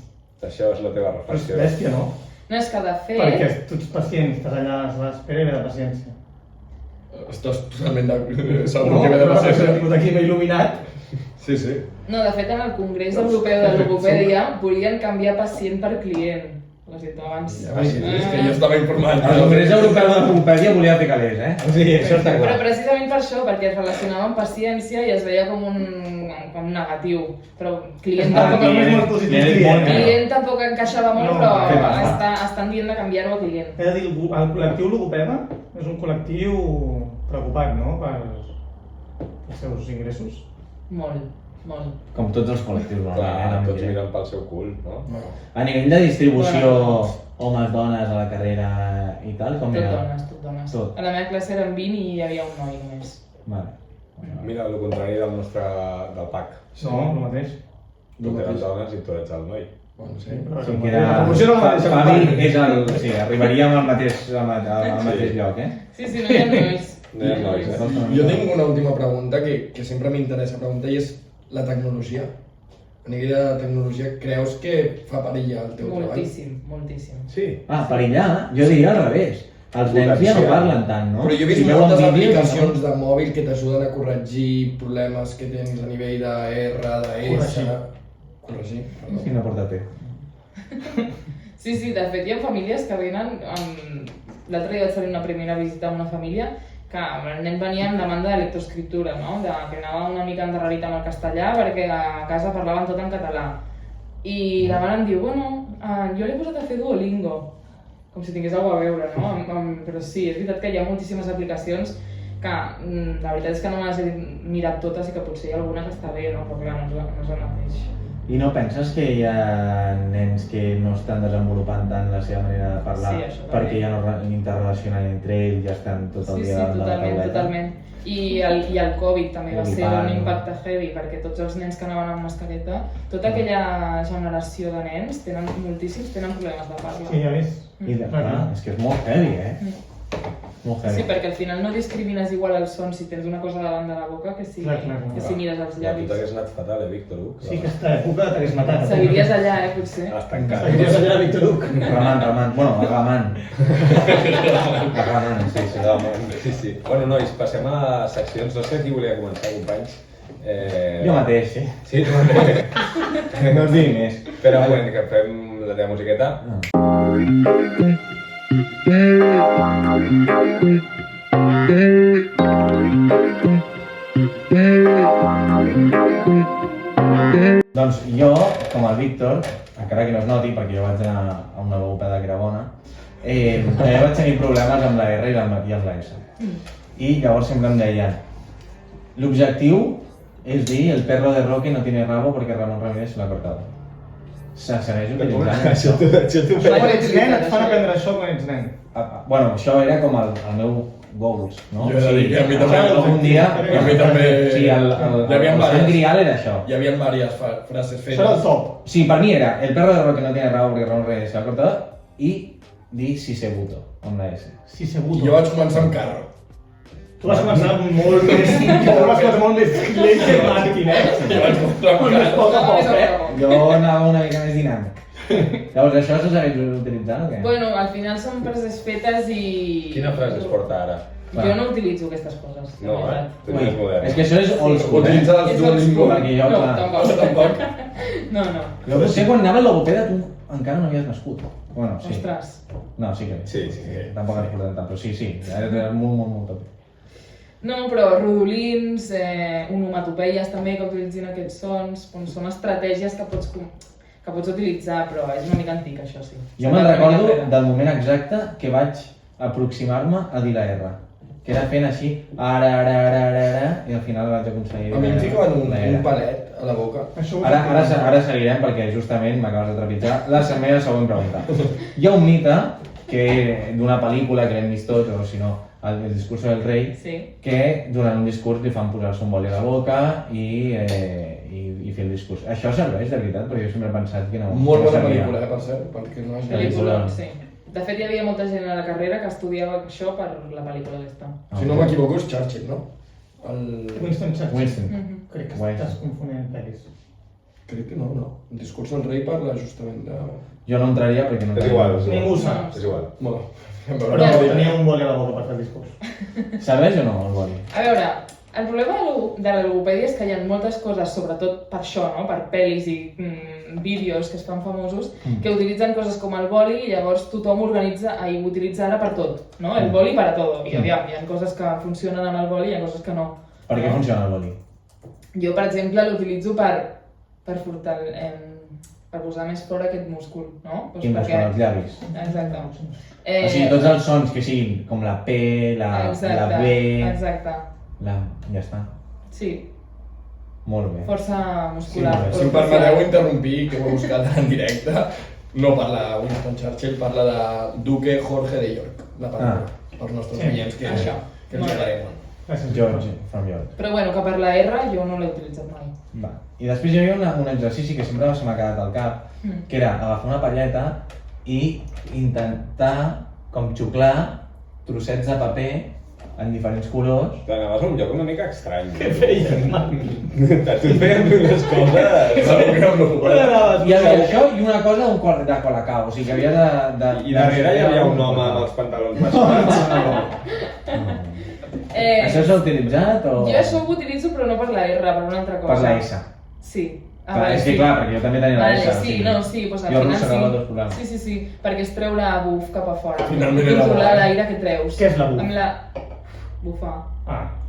Això és la teva Però és reflexió. bèstia, no? No, és que de fet... Perquè tu ets pacient, estàs allà a sala d'espera i ve de paciència. Estàs totalment segur No, que ve de però paciència. he tingut aquí m'he il·luminat. Sí, sí. No, de fet, en el Congrés Europeu de Logopèdia volien canviar pacient per client. Ho has dit tu abans. Ja, sí, és que jo estava informat. El Congrés Europeu de Logopèdia volia fer calés, Sí, això està Però clar. precisament per això, perquè es relacionava amb paciència i es veia com un negatiu. Però client tampoc, client és molt positiu, client tampoc encaixava molt, No, però què passa? estan dient de canviar-ho a client. He de dir, el col·lectiu logopeda és un col·lectiu preocupat, no?, per els seus ingressos. Molt. Com tots els col·lectius, Clar, normalment. tots miren pel seu cul, no? A nivell de distribució, homes-dones a la carrera i tal, com Tot era? dones. Tot. A la meva classe eren 20 i hi havia un noi només. Vale. Mira, el contrari del PAC. No, el mateix. Tu eren dones i tu ets el noi. Bueno, sí. Però Sí, que era... la proporció no la mateixa. Fabi és el... Sí, arribaríem al mateix lloc, Sí, no hi ha nois. No hi ha nois, eh? Jo tinc una última pregunta que sempre m'interessa preguntar i és la tecnologia. A nivell de tecnologia, creus que fa perillar el teu treball? Moltíssim. Sí. Ah, perillar? Jo diria al revés. Els nens ja no parlen tant, no? Però jo he vist Si veuen moltes vídeos, aplicacions de mòbil que t'ajuden a corregir problemes que tens a nivell de R, de S... Corregir, perdó. Quina porta té? Sí, de fet hi ha famílies que venen amb... L'altre dia vaig fer una primera visita a una família que el nen venia amb demanda de lectoescriptura, no? Que anava una mica endarrerit amb el castellà perquè a casa parlaven tot en català. I la mare em diu, bueno, jo l'he posat a fer Duolingo, com si tingués alguna cosa a veure, no? Però sí, és veritat que hi ha moltíssimes aplicacions que la veritat és que no me les he mirat totes i que potser hi ha alguna que està bé, no? Però clar, no és el mateix. I no penses que hi ha nens que no estan desenvolupant tant la seva manera de parlar Sí, això també. perquè ja no interrelacionen entre ells, ja estan tot el dia davant de la tauleta? Totalment. I el Covid també va ser Omnipart, un no? impacte heavy, perquè tots els nens que anaven amb mascareta, tota aquella generació de nens, moltíssims tenen problemes de parla. Sí, ja ves. I és que és molt heavy, Molt heavy. Sí, perquè al final no discrimines igual el son si tens una cosa davant de la boca que si, Clar. que si mires els Tu llavis. t'hagués anat fatal, Víctor Huc? Sí, aquesta època t'hagués matat. Seguiries allà, potser. Has tancat. Seguiries allà, Víctor Huc. Remant, bueno, agamant. Agamant, sí. Sí. Bueno, nois, passem a seccions. No sé qui volia començar, companys. Jo mateix, sí. Sí, tu mateix. No et digui més. Espera un moment, que fem la teva musiqueta. Doncs jo, com el Víctor, encara que no es noti, perquè jo vaig anar a una logopeda que era bona, també vaig tenir problemes amb la R i amb la S. I llavors sempre em deien, l'objectiu és dir el perro de Roque no tiene rabo porque Ramon Ramírez se l'ha cortado. Se segueix utilitzant això. Això t'ho Quan ets nen et fan aprendre això quan ets nen. Bueno, això era com el meu goals, no? Jo he de dir que a mi també. Algun dia... A mi també. Sí, el sant grial era això. Hi havia diverses frases fetes. Això era el top. Sí, per mi era el perro de Roque no tiene rabo porque Ron Reyes se ha cortado y di si se buto, amb la S. Sí, segur. Jo vaig començar amb carro. Tu vas començar molt més... Tu vas començar molt més lent que Martin, Jo vaig començar amb carro. Poc a poc, Jo anava una mica més dinàmic. Llavors, això se segueix utilitzant o què? Bueno, al final són frases fetes i... Quina frase es porta ara? Jo no utilitzo aquestes coses, la No, veritat. Tu ets modern. És que això és old school, Utilitza els És Duolingo. old perquè jo, No, clar... tampoc. No. Jo potser quan anava al logopeda tu encara no havies nascut. Bueno, sí. Ostres. No, sí que... Sí. Tampoc has portat tant, però sí. Era molt top. No, però rodolins, onomatopeies també que utilitzin aquests sons, són estratègies que pots utilitzar, però és una mica antic això, sí. Jo me'n recordo del moment exacte que vaig aproximar-me a dir la R. Que era fent així, ara, i al final vaig aconseguir... A mi em ficaven un la R. palet a la boca. Ara seguirem perquè justament m'acabes de trepitjar la meva següent pregunta. Hi ha un mite d'una pel·lícula que l'hem vist tots, o si no, el discurso del rei, Sí. que durant un discurs li fan posar-se un boli a la boca i fer el discurs. Això serveix de veritat? Perquè jo sempre he pensat que no. Molt no bona servia. pel·lícula, per cert, perquè no hagi Pel·lícula, sí. De fet, hi havia molta gent a la carrera que estudiava això per la pel·lícula aquesta. Si no m'equivoco és Churchill, no? Winston Churchill. Winston. Crec que Winston. estàs confonent pel·lis. Crec que no. El discurs del rei parla justament de... Jo no entraria perquè no... És igual. Ningú sap. És igual. Bueno, Però tenia un boli a la boca per fer el discurs. Serveix o no el boli? A veure, el problema de la logopèdia és que hi ha moltes coses, sobretot per això, no? Per pel·lis i vídeos que es fan famosos, que utilitzen coses com el boli i llavors tothom utilitza ara per tot, no? El boli para todo. I aviam, hi ha coses que funcionen amb el boli i hi ha coses que no. Per què funciona el boli? Jo, per exemple, l'utilitzo per posar més fort aquest múscul, no? Doncs Quin múscul? Els llavis? Exacte. O sigui, tots els sons que siguin com la P, la B... Exacte. Ja està. Sí, Molt bé. força muscular. Sí, molt bé. si em permeteu interrompir, que ho he buscat en directe, no parla de Winston Churchill, parla de Duque Jorge de York, la paraula, pels nostres oients, que Això. els agrada molt. George, from York. Però bueno, que per la R jo no l'he utilitzat mai. Va. I després hi havia un exercici que sempre se m'ha quedat al cap, que era agafar una palleta i intentar com xuclar trossets de paper en diferents colors. T'anaves a un lloc una mica estrany. Què feies, Martin? Tu feies unes coses... Hi havia això i una cosa de Colacao, o sigui que havia de... I darrere hi havia un home amb els pantalons baixats. Això s'ha utilitzat o...? Jo això ho utilitzo però no per la R, per una altra cosa. Per la S. Sí. Clar, és que clar, perquè jo també tenia la Vale, S. sí, no, sí, doncs al jo final arrossegava dos sí. programes. Sí, perquè és treure buf cap a fora. Finalment era controlar bo. l'aire que treus. Què és la buf? Amb la... bufar.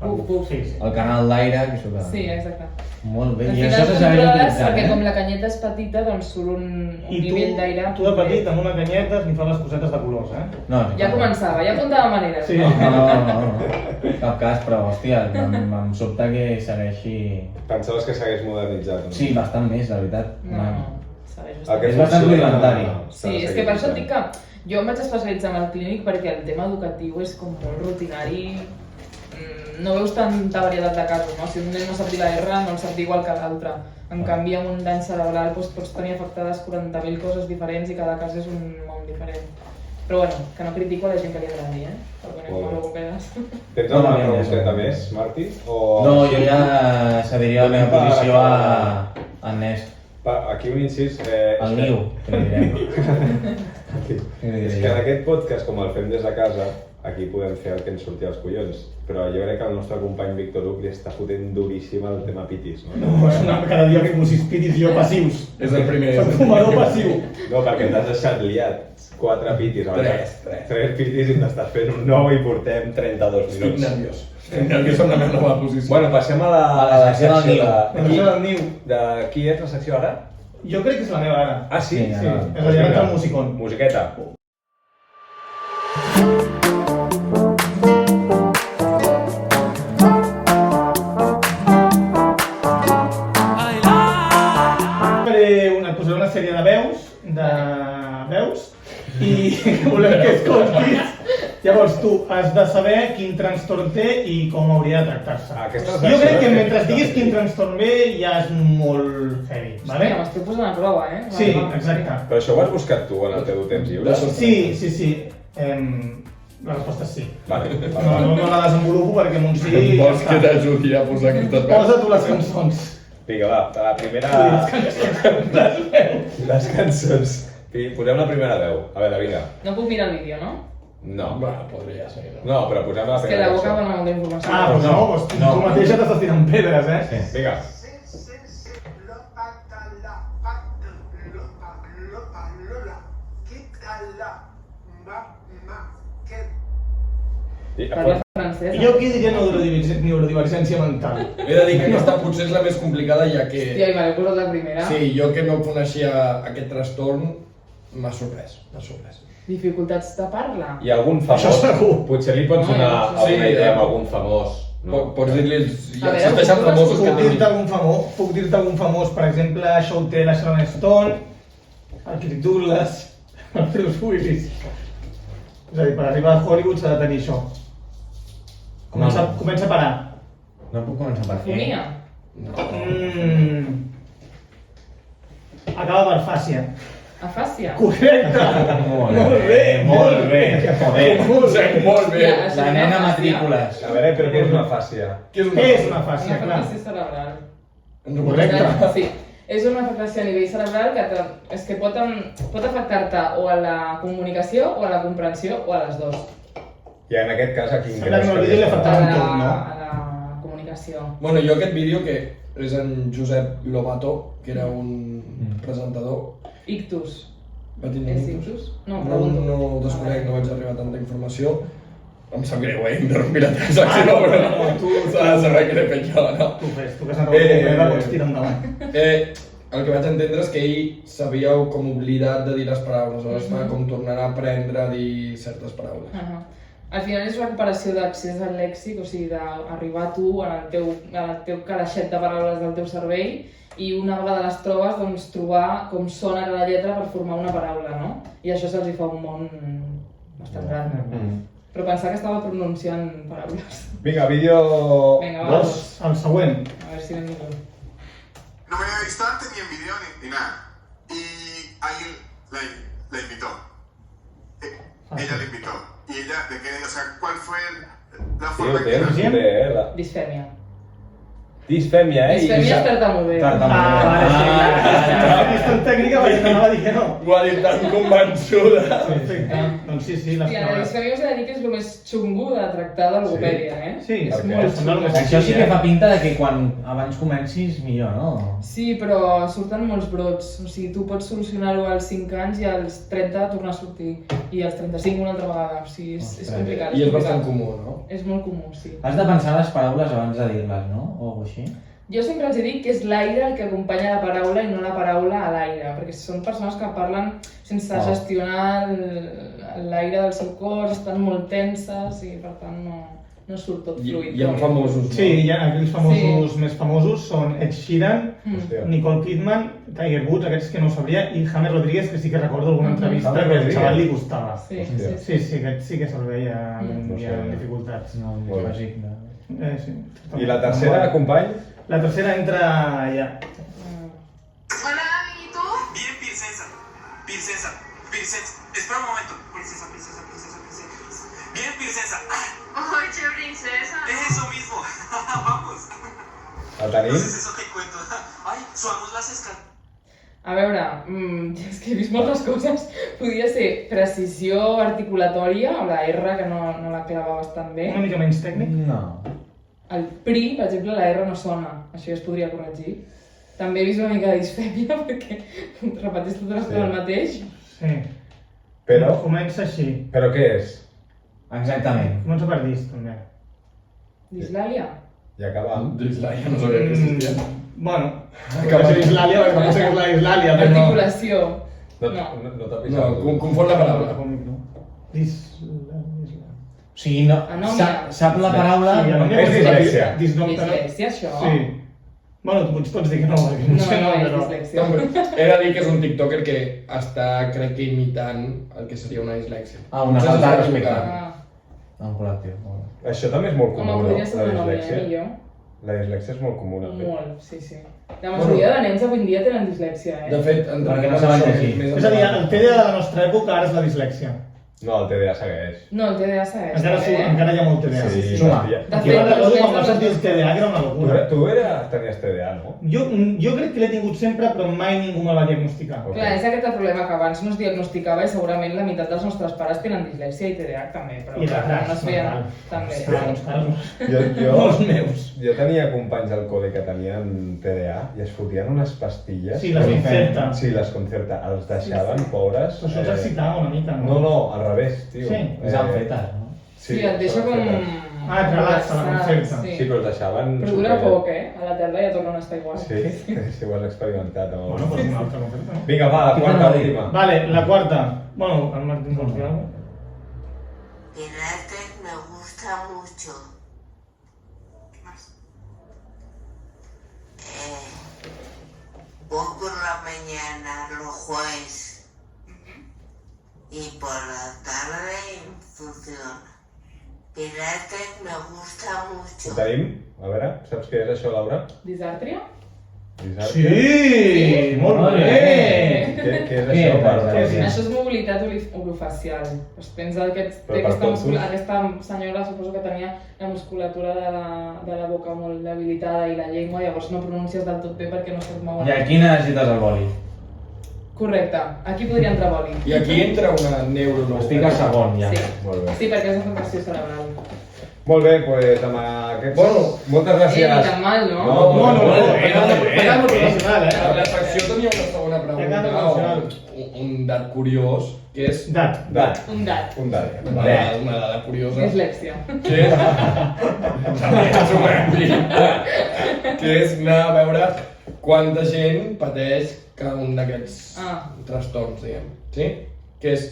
Buf. Sí. El canal d'aire que surt. Sí, exacte. Molt bé, Al i final això se segueix controles utilitzant, perquè com la canyeta és petita, doncs surt un I nivell d'aire... tu de petit amb una canyeta esnifar cosetes de colors, eh? No, Ja començava, ja apuntava maneres. Sí. No. Cap cas, però hòstia, em sobta que segueixi... Pensaves que s'hagués modernitzat, no? Sí, bastant més, la veritat. No, segueix El que És bastant funciona, rudimentari. Sí, és que per això et dic que jo em vaig especialitzar en el clínic perquè el tema educatiu és com molt rutinari. No veus tanta varietat de casos, no? Si un nen no sap dir la R, no el sap dir igual que l'altre. En canvi, amb un dany cerebral pots tenir afectades 40.000 coses diferents i cada cas és un món diferent. Però bueno, que no critico a la gent que li agradi, perquè no Molt bé. com logopedes. Tens alguna pregunteta més, Martí? O... No, jo ja cediria la meva posició a Ernest. Aquí un incís... El Niu, que li direm. És que en aquest podcast, com el fem des de casa, aquí podem fer el que ens surti als collons. Però jo crec que el nostre company Víctor Huc li està fotent duríssim el tema pitis, no? No, és una, cada dia que posis pitis i jo passius. És el primer. Soc fumador passiu. No, perquè t'has deixat liat. 4 pitis. Tres. 3 pitis i t'estàs fent un nou i portem 32 Estic minuts. nerviós. Estic nerviós amb la meva nova posició. Bueno, passem a la secció del Niu. Això del Niu. De qui és la secció ara? Jo crec que és la meva ara. Ah, sí? Sí, Sí. ara. És la llarga del musicón. Musiqueta. Et posaré una sèrie de veus i volem que escoltis Llavors tu has de saber quin trastorn té i com hauria de tractar-se. Aquestes Jo crec que versions mentre que- diguis quin trastorn ve ja és molt heavy, vale? Hòstia, m'estic posant a prova, eh? Sí, exacte. Però això ho has buscat tu en el teu temps lliure? Sí. La resposta és sí. Vale, No la desenvolupo perquè amb un sí... Vols que t'ajudi a posar aquestes veus? Posa tu les cançons. Vinga, va, la primera... Les cançons. Posem la primera veu. A veure, vinga. No puc mirar el vídeo, no? No. Bueno, podria ser, no? No, però posem la És que primera la boca cançó. dona molta informació. Ah, doncs no, doncs tu mateixa t'estàs tirant pedres, eh? Vinga. Parla francès. Jo aquí diria neurodivergència mental. He de dir que aquesta potser és la més complicada, ja que... Hòstia, i me l'he posat la primera. Sí, jo que no coneixia aquest trastorn, m'ha sorprès, Dificultats de parla. I algun famós... Això segur. Potser li pots donar Sí, alguna idea amb algun famós. Pots dir-li... A Ja veure, existeixen vosaltres famosos que Puc dir-te tinguin. algun famós, per exemple, això ho té la Sharon Stone, el Kirk Douglas, el Bruce Willis. És a dir, per arribar a Hollywood s'ha de tenir això. Comença a parar. No puc començar per aquí. Fonia. Acaba per fàcia. Afàsia. Correcte! Molt bé. Joder. Molt bé. Hòstia, La nena matrícules. A veure, però què és una fàcia? Què és Què és una fàcia, Una clar? afectació cerebral. Correcte. Sí. És una afectació a nivell cerebral que és que pot afectar-te o a la comunicació o a la comprensió o a les dues. I en aquest cas, a quin Sembla que no li creus li que afecta. és? Tant, no? A la comunicació. Bueno, jo aquest vídeo, que és en Josep Lobato, que era un presentador, Ictus. va tindre És ictus? ictus? No, No, pregunto. no ho desconec, no vaig arribar a tanta informació. Em sap greu, interrompir la teva secció, però tu s'ha de saber què he fet jo, no? Tu fes, tu que has anat a la completa, pots tirar endavant. El que vaig entendre és que ell s'havia com oblidat de dir les paraules, aleshores va com tornar a aprendre a dir certes paraules. Al final és recuperació d'accés al lèxic, o sigui, d'arribar tu en el teu calaixet de paraules del teu cervell i una vegada les trobes, doncs trobar com sona cada lletra per formar una paraula, no? I això se'ls fa un món bastant gran. Però pensar que estava pronunciant paraules. Vinga, vídeo... Vinga, va. El següent. A ver si anem millor. No me había visto antes ni en video ni nada. Y alguien la invitó. Ella la invitó. Y ella, ¿de qué? O sea, ¿cuál fue la forma Tio, en que... té, la... Disfèmia. Disfèmia, eh? Disfèmia és tartamuder. Ah, vale, sí. Estava vist en tècnica perquè t'anava a dir que no. Ho ha dit tan convençuda. Perfecte. Doncs sí, les Hòstia, la disfèmia us he de dir que és el més xungo de tractar de logopèdia, eh? Sí, és perquè molt sembla el xungo. més Això sí que fa pinta de que quan abans comencis millor, no? Sí, però surten molts brots. O sigui, tu pots solucionar-ho als 5 anys i als 30 tornar a sortir. I als 35 una altra vegada. O sigui, és complicat. I és complicat. bastant comú, no? És molt comú, sí. Has de pensar les paraules abans de dir-les, no? O alguna així. Jo sempre els dic que és l'aire el que acompanya la paraula i no la paraula a l'aire, perquè són persones que parlen sense gestionar l'aire del seu cos, estan molt tenses i per tant no surt tot fluid. Hi ha famosos, no? Sí, hi ha aquells famosos més famosos són Ed Sheeran, Hòstia. Nicole Kidman, Tiger Woods, aquests que no ho sabria, i James Rodríguez, que sí que recordo alguna entrevista James que al Rodríguez. xaval li gustava. Sí, Hòstia. sí, sí. Sí, sí, aquest sí que se'l veia No sé. amb dificultats. No, Molt bé. bàsic, no. Sí. I la tercera, company? La tercera entra ja. Hola, amiguito. Bien, princesa. Princesa. Princesa. Espera un momento. Princesa. Bien, princesa. Oye, princesa. Eso mismo. Vamos. El tenim? Entonces eso te cuento. Ay, subamos las escaleras. A veure, és que he vist moltes coses. Podria ser precisió articulatòria, o la R, que no la clavaves tan bé. Una mica menys tècnic. No. El PRI, per exemple, la R no sona. Això ja es podria corregir. També he vist una mica de disfèmia, perquè repeteix tota l'estona el mateix. Sí. Però... Comença així. Però què és? Exactament. Comença per dis, també. Dislàlia? I acaba amb... Dislike, no sabia que existia. Bueno, que ser Islàlia, perquè no sé què és la Islàlia, però... Articulació. No No. t'ha No, pixat. confon la paraula. O sigui, no, Anòmia. sap la paraula... Sí, anòmia És vol dir dislèxia. Dislèxia, això? Sí. Bueno, tu pots dir que no, perquè no sé, No és però... dislèxia. No, però he de dir que és un tiktoker que està, crec que imitant el que seria una dislèxia. Ah, una Potser falta de s'està respecte. equivocant. En col·lectiu, molt bé. Això també és molt Home, comú, no? podria ser La una nòmina, dislèxia. millor. La dislèxia és molt comuna. Molt, sí, sí. La majoria de nens avui en dia tenen dislèxia, De fet, Perquè no saben llegir. És a dir, el TDA de la nostra època ara és la dislèxia. No, el TDA segueix. No, el TDA segueix. Encara hi ha molt TDA. Suma. De Jo fet, recordo els quan va nens sortir el TDA, que era una locura. Tenies TDA, no? Jo crec que l'he tingut sempre, però mai ningú me va diagnosticar. Ok. Clar, és aquest el problema, que abans no es diagnosticava i segurament la meitat dels nostres pares tenen dislèxia i TDAH també, però I clar, retards no es feien mental. també. Ostres, uns casos. Jo, Els meus. jo tenia companys al col·le que tenien TDA i es fotien unes pastilles. Sí, les Concerta. Sí, les Concerta. Els deixaven, Sí, sí. pobres. Això ens excitava una mica, no? No, al revés, tio. Sí. És amfetes, no? Sí, et deixa com... Ah, et relaxa la Concerta. Sí, però els deixaven... Però dura poc, A la tarda ja tornen a estar igual. Sí, ho has experimentat. Amb... Bueno, pues una altra Concerta, no? Vinga, va, la quarta última. Vale, la quarta. Bueno, el Martín vols dir alguna cosa? Pilates me gusta mucho. Voy por la mañana los jueves y por la tarde funciona. Pilates me gusta Ho mucho. tenim? A veure, saps què és això, Laura? Disàrtria? Disàrtria? Sí! Molt Molt bé! Què és Què això? és Per- això? Això és mobilitat orofacial. Doncs pensa que Però té per aquesta, tontos. aquesta senyora suposo que tenia la musculatura de la boca molt debilitada i la llengua, llavors no pronuncies del tot bé perquè no se't mouen. I aquí necessites el boli. Correcte, aquí podria entrar boli. I aquí entra una neurologopeda. Estic a segon, ja. Sí. Molt bé. Sí, perquè és afectació cerebral. Molt bé, doncs amb aquests... Bueno, moltes gràcies. Ni tan mal, no? Era molt professional, La secció tenia una segona pregunta, un dat curiós, que és... Dat. Dat. Un dat. Un dat. Una dada curiosa. Dislèxia. Que és anar a veure quanta gent pateix cada un d'aquests trastorns, diguem. Sí? Que és...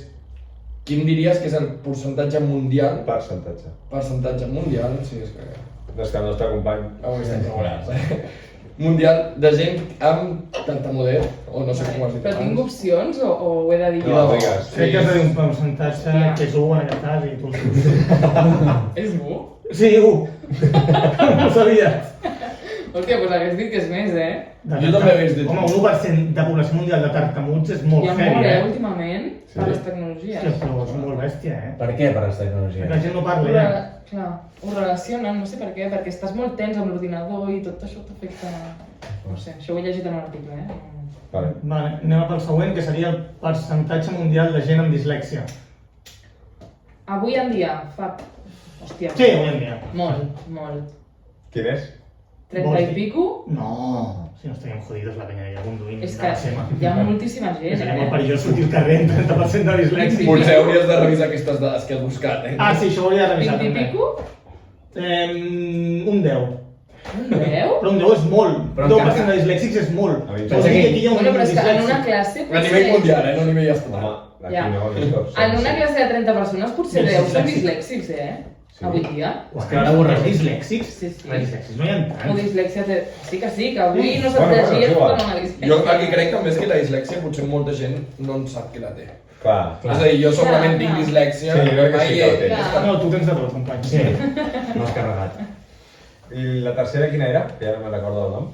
Quin diries que és el percentatge mundial? Percentatge. Mundial, sí, és que... És que el nostre company... Avui estem regulars, mundial de gent amb tartamudez, o no sé com has dit Però tinc opcions o ho he de dir No, jo? digues. Crec que has de dir un percentatge Hòstia. que és 1 en aquest cas i tu... És 1? Sí, 1. No ho sabies. Hòstia, doncs hagués dit que és més, Jo també hagués dit. Home, 1% de població mundial de tartamuts és molt Hi ha heavy, molt, últimament, per les Hòstia, tecnologies. però és molt bèstia, Per què per les Perquè la tecnologies? gent no parla ja. Clar, ho relacionen, no sé per què, perquè estàs molt tens amb l'ordinador i tot això t'afecta... No sé, això ho he llegit en un article, Vale. Vale, anem pel següent, que seria el percentatge mundial de gent amb dislèxia. Avui en dia, fa... Hòstia. Sí, avui en dia. Molt. Quin és? 30 i pico? No, si no estaríem jodidos la penya ja conduint. És que hi ha moltíssima gent, Seria molt perillós sortir al carrer amb 30% de dislèxia. Potser hauries de revisar aquestes dades que has buscat, Ah, sí, això ho hauria de revisar 20 i també. pico? Un 10. Un 10? Però un 10 és molt. Però 10% de dislèxics és molt. A mi em Vol dir que aquí hi ha un Bueno, però és que en una dislèxic. classe... A nivell mundial, no a nivell estatal. Home, aquí Ja. no, Víctor. En una classe de 30 persones potser Més 10 són dislèxics. dislèxics, Sí. Avui dia. És que ara avorreix dislèxics? Sí, sí. Els dislèxics no hi ha O tants. dislèxia... Sí que sí, que avui no saps Bueno, llegir és és igual. tota una dislèxia. Jo el que crec també és que la dislèxia potser molta gent no en sap que la té. Clar. És a dir, jo segurament Clar, tinc clar. dislèxia, Sí, jo crec que mai sí que la té. Clar. No, tu tens de tot, company. Sí, no has carregat. I la tercera quina era? Que ja no me'n recordo el nom.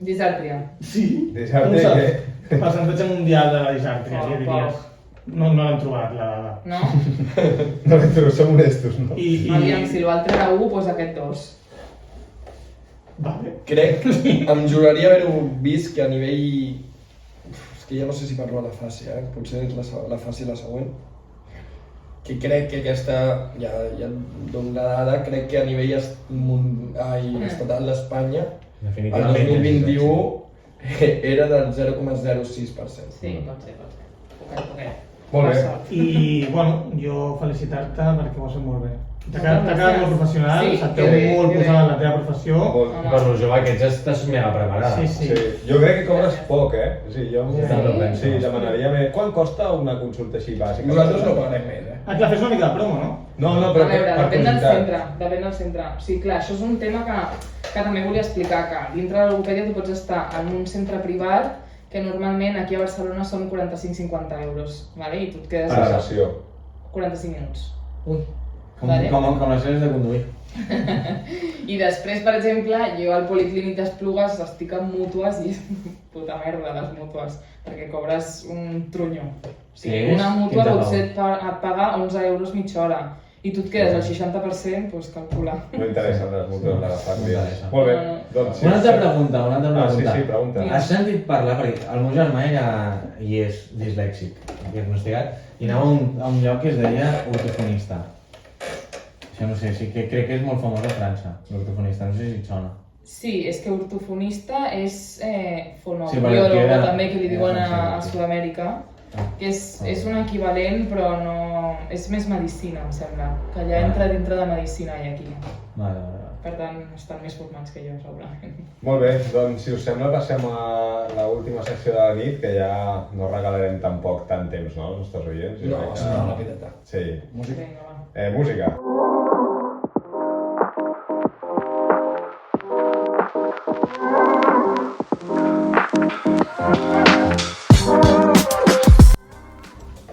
Disàrtria. Sí? Disàrtria, Com què? saps? Percentatge mundial de la disàrtria, Poc, ja diries. No l'han trobat, la dada. No? No, però som honestos, no? Aviam, si l'altre era 1, doncs aquest 2. Vale. Crec, em juraria haver-ho vist que a nivell... És que ja no sé si parlo a la fase, potser és la fase la següent. Que crec que aquesta, ja dono la dada, crec que a nivell estatal d'Espanya, el Definitivament. 2021 era del 0,06%. Sí, pot ser. Poquet. Molt bé. I, bueno, jo felicitar-te perquè ho has fet molt bé. T'ha quedat gràcies. molt professional, Sí, se't que veu bé, molt que bé. posada en la teva professió. Molt. Per lo jove que ets, estàs mega preparada. Sí, Sí. sí. Jo crec que cobres poc, Sí, jo Sí, també ho penso. sí, demanaria més. Quant costa una consulta així bàsica? Nosaltres no pagarem més, Ah, clar, fes una mica de promo, no? No, A però veure, per depèn del curiositat. centre, depèn del centre. O sigui, clar, això és un tema que també volia explicar, que dintre de la logopèdia tu pots estar en un centre privat que normalment aquí a Barcelona són 45-50 euros, vale? I tu et quedes Per la sessió. 45 minuts. Ui. Com les coses de conduir. I després, per exemple, jo al Policlínic d'Esplugues estic amb mútues i és puta merda les mútues, perquè cobres un trunyo. O sigui, una mútua potser et paga 11 euros mitja hora i tu et quedes al 60%, doncs calcula. No interessen les mútues de la família. Molt bé, doncs... Una altra pregunta. Sí, pregunta. Has sentit parlar, perquè el meu germà és dislèxic, diagnosticat, i anava a un lloc que es deia ortofonista. Això no sé, sí que crec que és molt famós a França, l'ortofonista, no sé si et sona. Sí, és que ortofonista és fonoaudiòleg, també, que li diuen a Sud-amèrica, que és un equivalent, però no... és més medicina, em sembla, que ja entra dintre de medicina i aquí. Vale. Per tant, estan més formats que jo, segurament. Molt bé, doncs si us sembla passem a l'última secció de la nit, que ja no regalarem tampoc tant temps, no, als nostres oients? No, serà rapideta. Sí. Música. Vinga, va. Música.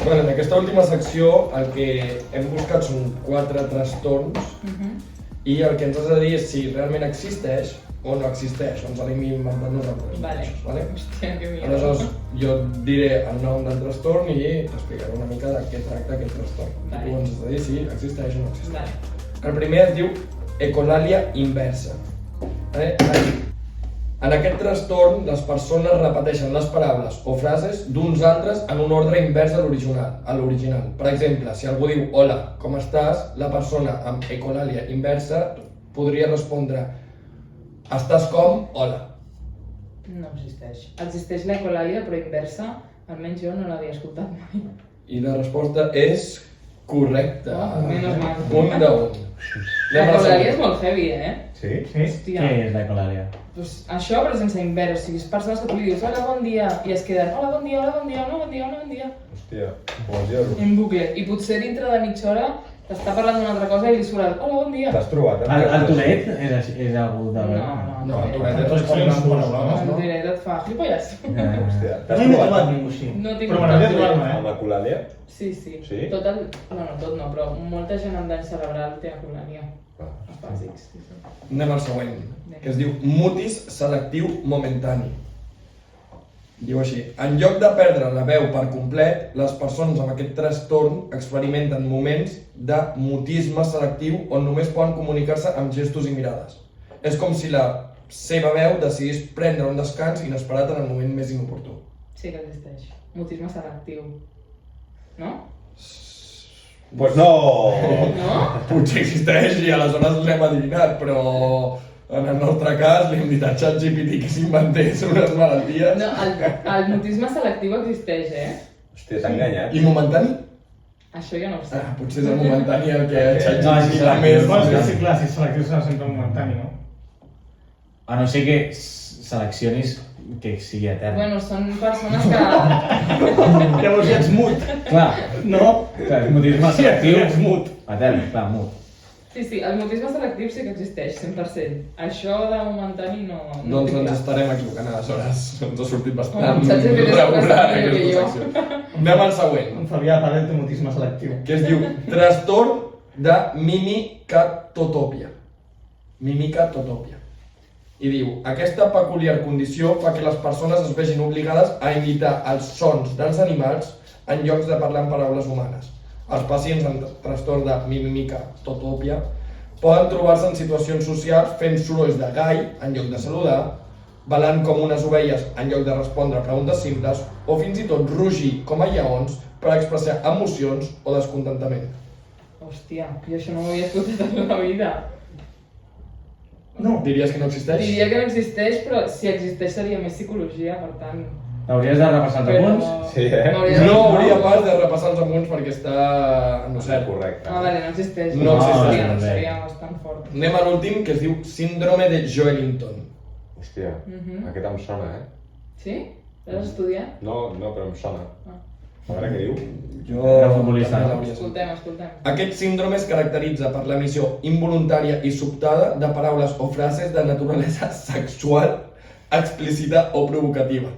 En aquesta última secció el que hem buscat són 4 trastorns i el que ens has de dir és si realment existeix o no existeix, ens l'hem inventat nosaltres. Vale. Hòstia, que miedo. Aleshores, jo et diré el nom del trastorn i t'explicaré una mica de què tracta aquest trastorn. Vale. I tu ens has de dir si existeix o no existeix. Vale. El primer es diu ecolàlia inversa. En aquest trastorn, les persones repeteixen les paraules o frases d'uns altres en un ordre invers a l'original. Per exemple, si algú diu hola, com estàs, la persona amb ecolàlia inversa podria respondre estàs com, hola. No existeix. Existeix l'ecolàlia, però inversa, almenys jo no l'havia escoltat mai. I la resposta és correcta. Menys mal. Un de un. L'ecolàlia és molt heavy, Sí? Hòstia. Què és l'ecolàlia? Pues això, però sense invers. O sigui, és persones que tu li dius hola, bon dia, i es queden hola, bon dia, hola, bon dia, hola, bon dia, hola, bon dia. Hòstia, bon dia. En bucle. I potser dintre de mitja hora t'està parlant d'una altra cosa i li surt el hola, bon dia. T'has trobat? El Tourette és algú de... No, el Tourette és com les paraules, El no? Tourette et fa gilipolles. Hòstia, No t'has n'he trobat trobat ningú així. No tinc Però m'agradaria trobar-me, amb ecolàlia? Sí. Sí? Tot el... No, tot no, però molta gent amb dany cerebral té ecolàlia. Els bàsics, sí. Anem al següent, que es diu mutis selectiu momentani. Diu així, en lloc de perdre la veu per complet, les persones amb aquest trastorn experimenten moments de mutisme selectiu on només poden comunicar-se amb gestos i mirades. És com si la seva veu decidís prendre un descans inesperat en el moment més inoportú. Sí que existeix. Mutisme selectiu. No? Pues no! No? Potser existeix i aleshores l'hem adivinat, però en el nostre cas li hem dit a ChatGPT que s'inventés unes malalties. No, el mutisme selectiu existeix, Hòstia, t'ha enganyat. I momentani? Això jo no ho sé. Potser és el momentani el que ChatGPT sí, va més... Bueno, és que sí, clar, si és selectiu serà sempre momentani, no? A no ser que seleccionis que sigui etern. Bueno, són persones que... Llavors ja ets mut, Clar, no? clar, el mutisme Sí, selectiu... ets mut. Etern, clar, mut. Sí, el mutisme selectiu sí que existeix, 100%. Això de momentani no... Doncs tinc ens clar. estarem equivocant aleshores. Ens ha sortit bastant Home, ChatGPT és regular bastant millor aquesta que jo. secció. Anem al següent, En Fabià parla de mutisme selectiu. que es diu trastorn de mimicatotòpia. Mimicatotòpia. I diu, aquesta peculiar condició fa que les persones es vegin obligades a imitar els sons dels animals en llocs de parlar en paraules humanes. Els pacients amb trastorn de mimicatotòpia poden trobar-se en situacions socials fent sorolls de gall en lloc de saludar, balant com unes ovelles en lloc de respondre a preguntes simples o fins i tot rugir com a lleons per expressar emocions o descontentament. Hòstia, jo això no ho havia escoltat en la vida. No. Diries que no existeix? Diria que no existeix, però si existeix seria més psicologia, per tant... Hauries de repassar els apunts? Sí, No hauria pas de repassar els amunts perquè està... no sé. Correcte. Ah, vale, no existeix. No existeix. Hòstia, seria bastant fort. Anem a l'últim, que es diu síndrome de Joelinton. Hòstia, aquest em sona, Sí? L'has estudiat? No, però em sona. Ah. A veure què diu. Era futbolista, també no? l'hauria sentit. Escoltem. Aquest síndrome es caracteritza per l'emissió involuntària i sobtada de paraules o frases de naturalesa sexual, explícita o provocativa.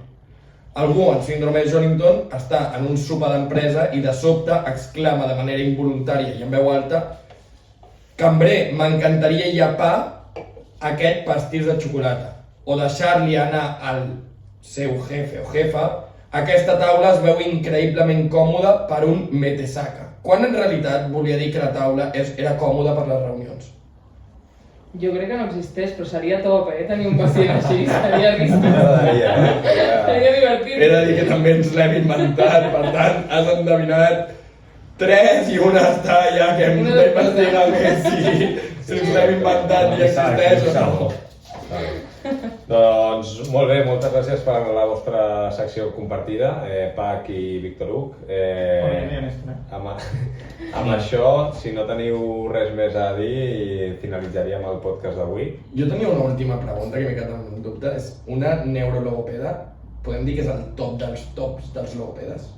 Algú amb síndrome de Joelinton està en un sopar d'empresa i de sobte exclama de manera involuntària i en veu alta Cambrer, m'encantaria llepar aquest pastís de xocolata. O deixar-li anar al seu jefe o jefa. Aquesta taula es veu increïblement còmoda per un metesaca. Quan en realitat volia dir que la taula era còmoda per les reunions. Jo crec que no existeix, però seria top, tenir un pacient així, seria risc. Seria divertit. He de dir que també ens l'hem inventat, per tant, has endevinat 3 i una està ja que hem d'investigar més si ens l'hem inventat i existeix o no. Doncs molt bé, moltes gràcies per la vostra secció compartida, Pac i Víctor Huc. Amb això, si no teniu res més a dir, finalitzaríem el podcast d'avui. Jo tenia una última pregunta que m'he quedat amb dubte. És una neurologopeda, podem dir que és el top dels tops dels logopedes?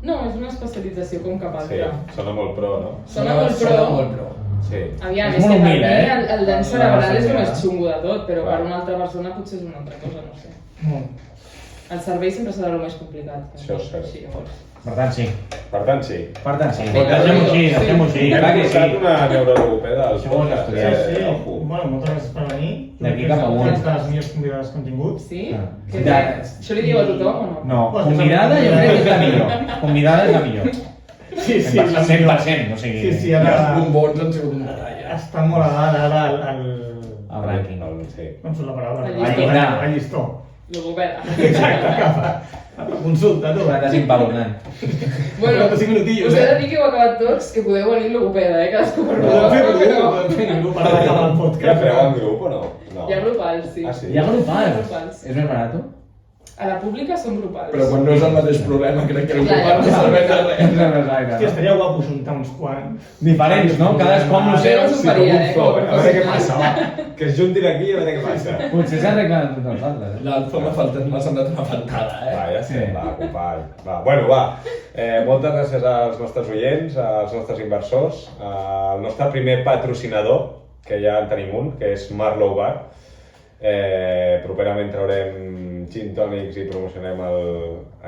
No, és una especialització com cap Sí, altra. sona molt pro, no? Sona molt pro. Sí. Aviam, És és molt que per humil, mi el dany cerebral és el sí, més sí. xungo de tot, però Clar. per una altra persona potser és una altra cosa, no sé. El cervell sempre serà el més complicat. Això és cert. Així, llavors. Per tant, sí. Per tant, sí. Per tant, sí. Vinga, Deixem-ho així, sí. deixem-ho així. Hem Clar que sí. portat una neurologopeda al Això ho has podcast. estudiat. Sí, Ojo. bueno, moltes gràcies per venir. D'aquí cap amunt. Ets de les millors convidades que hem tingut. Sí? Ah. Què Ja. Això li diu a tothom o no? No, convidada jo crec que és la millor. Convidada és la millor. Sí, sí, 100%, o sigui... Sí, sí, I els ara bombons han sigut una talla. està molt a dalt ara El rànquing. Sí. com surt la paraula? El llistó. El llistó. Logopeda. Exacte, cap a consulta, tu. 45 pavos, nen. Bueno, 45 minutillos, us he de dir que heu acabat tots, que podeu venir logopeda, cadascú per Podem fer vosaltres, grup, no? podem fer grup per acabar el Ja podcast. feu en grup o no? No. Hi ha grupals, sí. Ah, sí? Hi ha grupals. Grupals. És més barat? A la pública són grupals. Però quan no és el mateix problema, crec que el Clar, global no serveix de res. Hòstia, estaria guapo juntar uns quants. Diferents, no? Cadascú amb el Jo seu. no s'ho faria, A veure què com passa, va. Que es juntin aquí a veure què passa. Potser s'arreglen tots els altres. L'alfa m'ha semblat una faltada, Va, ja sé, Sí. va, company. Va. Bueno, va. Moltes gràcies als nostres oients, als nostres inversors, al nostre primer patrocinador, que ja en tenim un, que és Marlow Bar. Properament traurem gin tònics i promocionem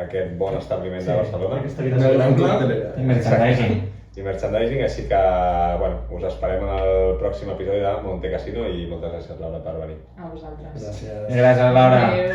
aquest bon establiment de Barcelona. Aquesta Una habitació gran ampla. coctelera. I merchandising. I merchandising, així que bueno, us esperem en el pròxim episodi de Monte Casino i moltes gràcies, Laura, per venir. A vosaltres. Gràcies. Gràcies, Laura. Adéu.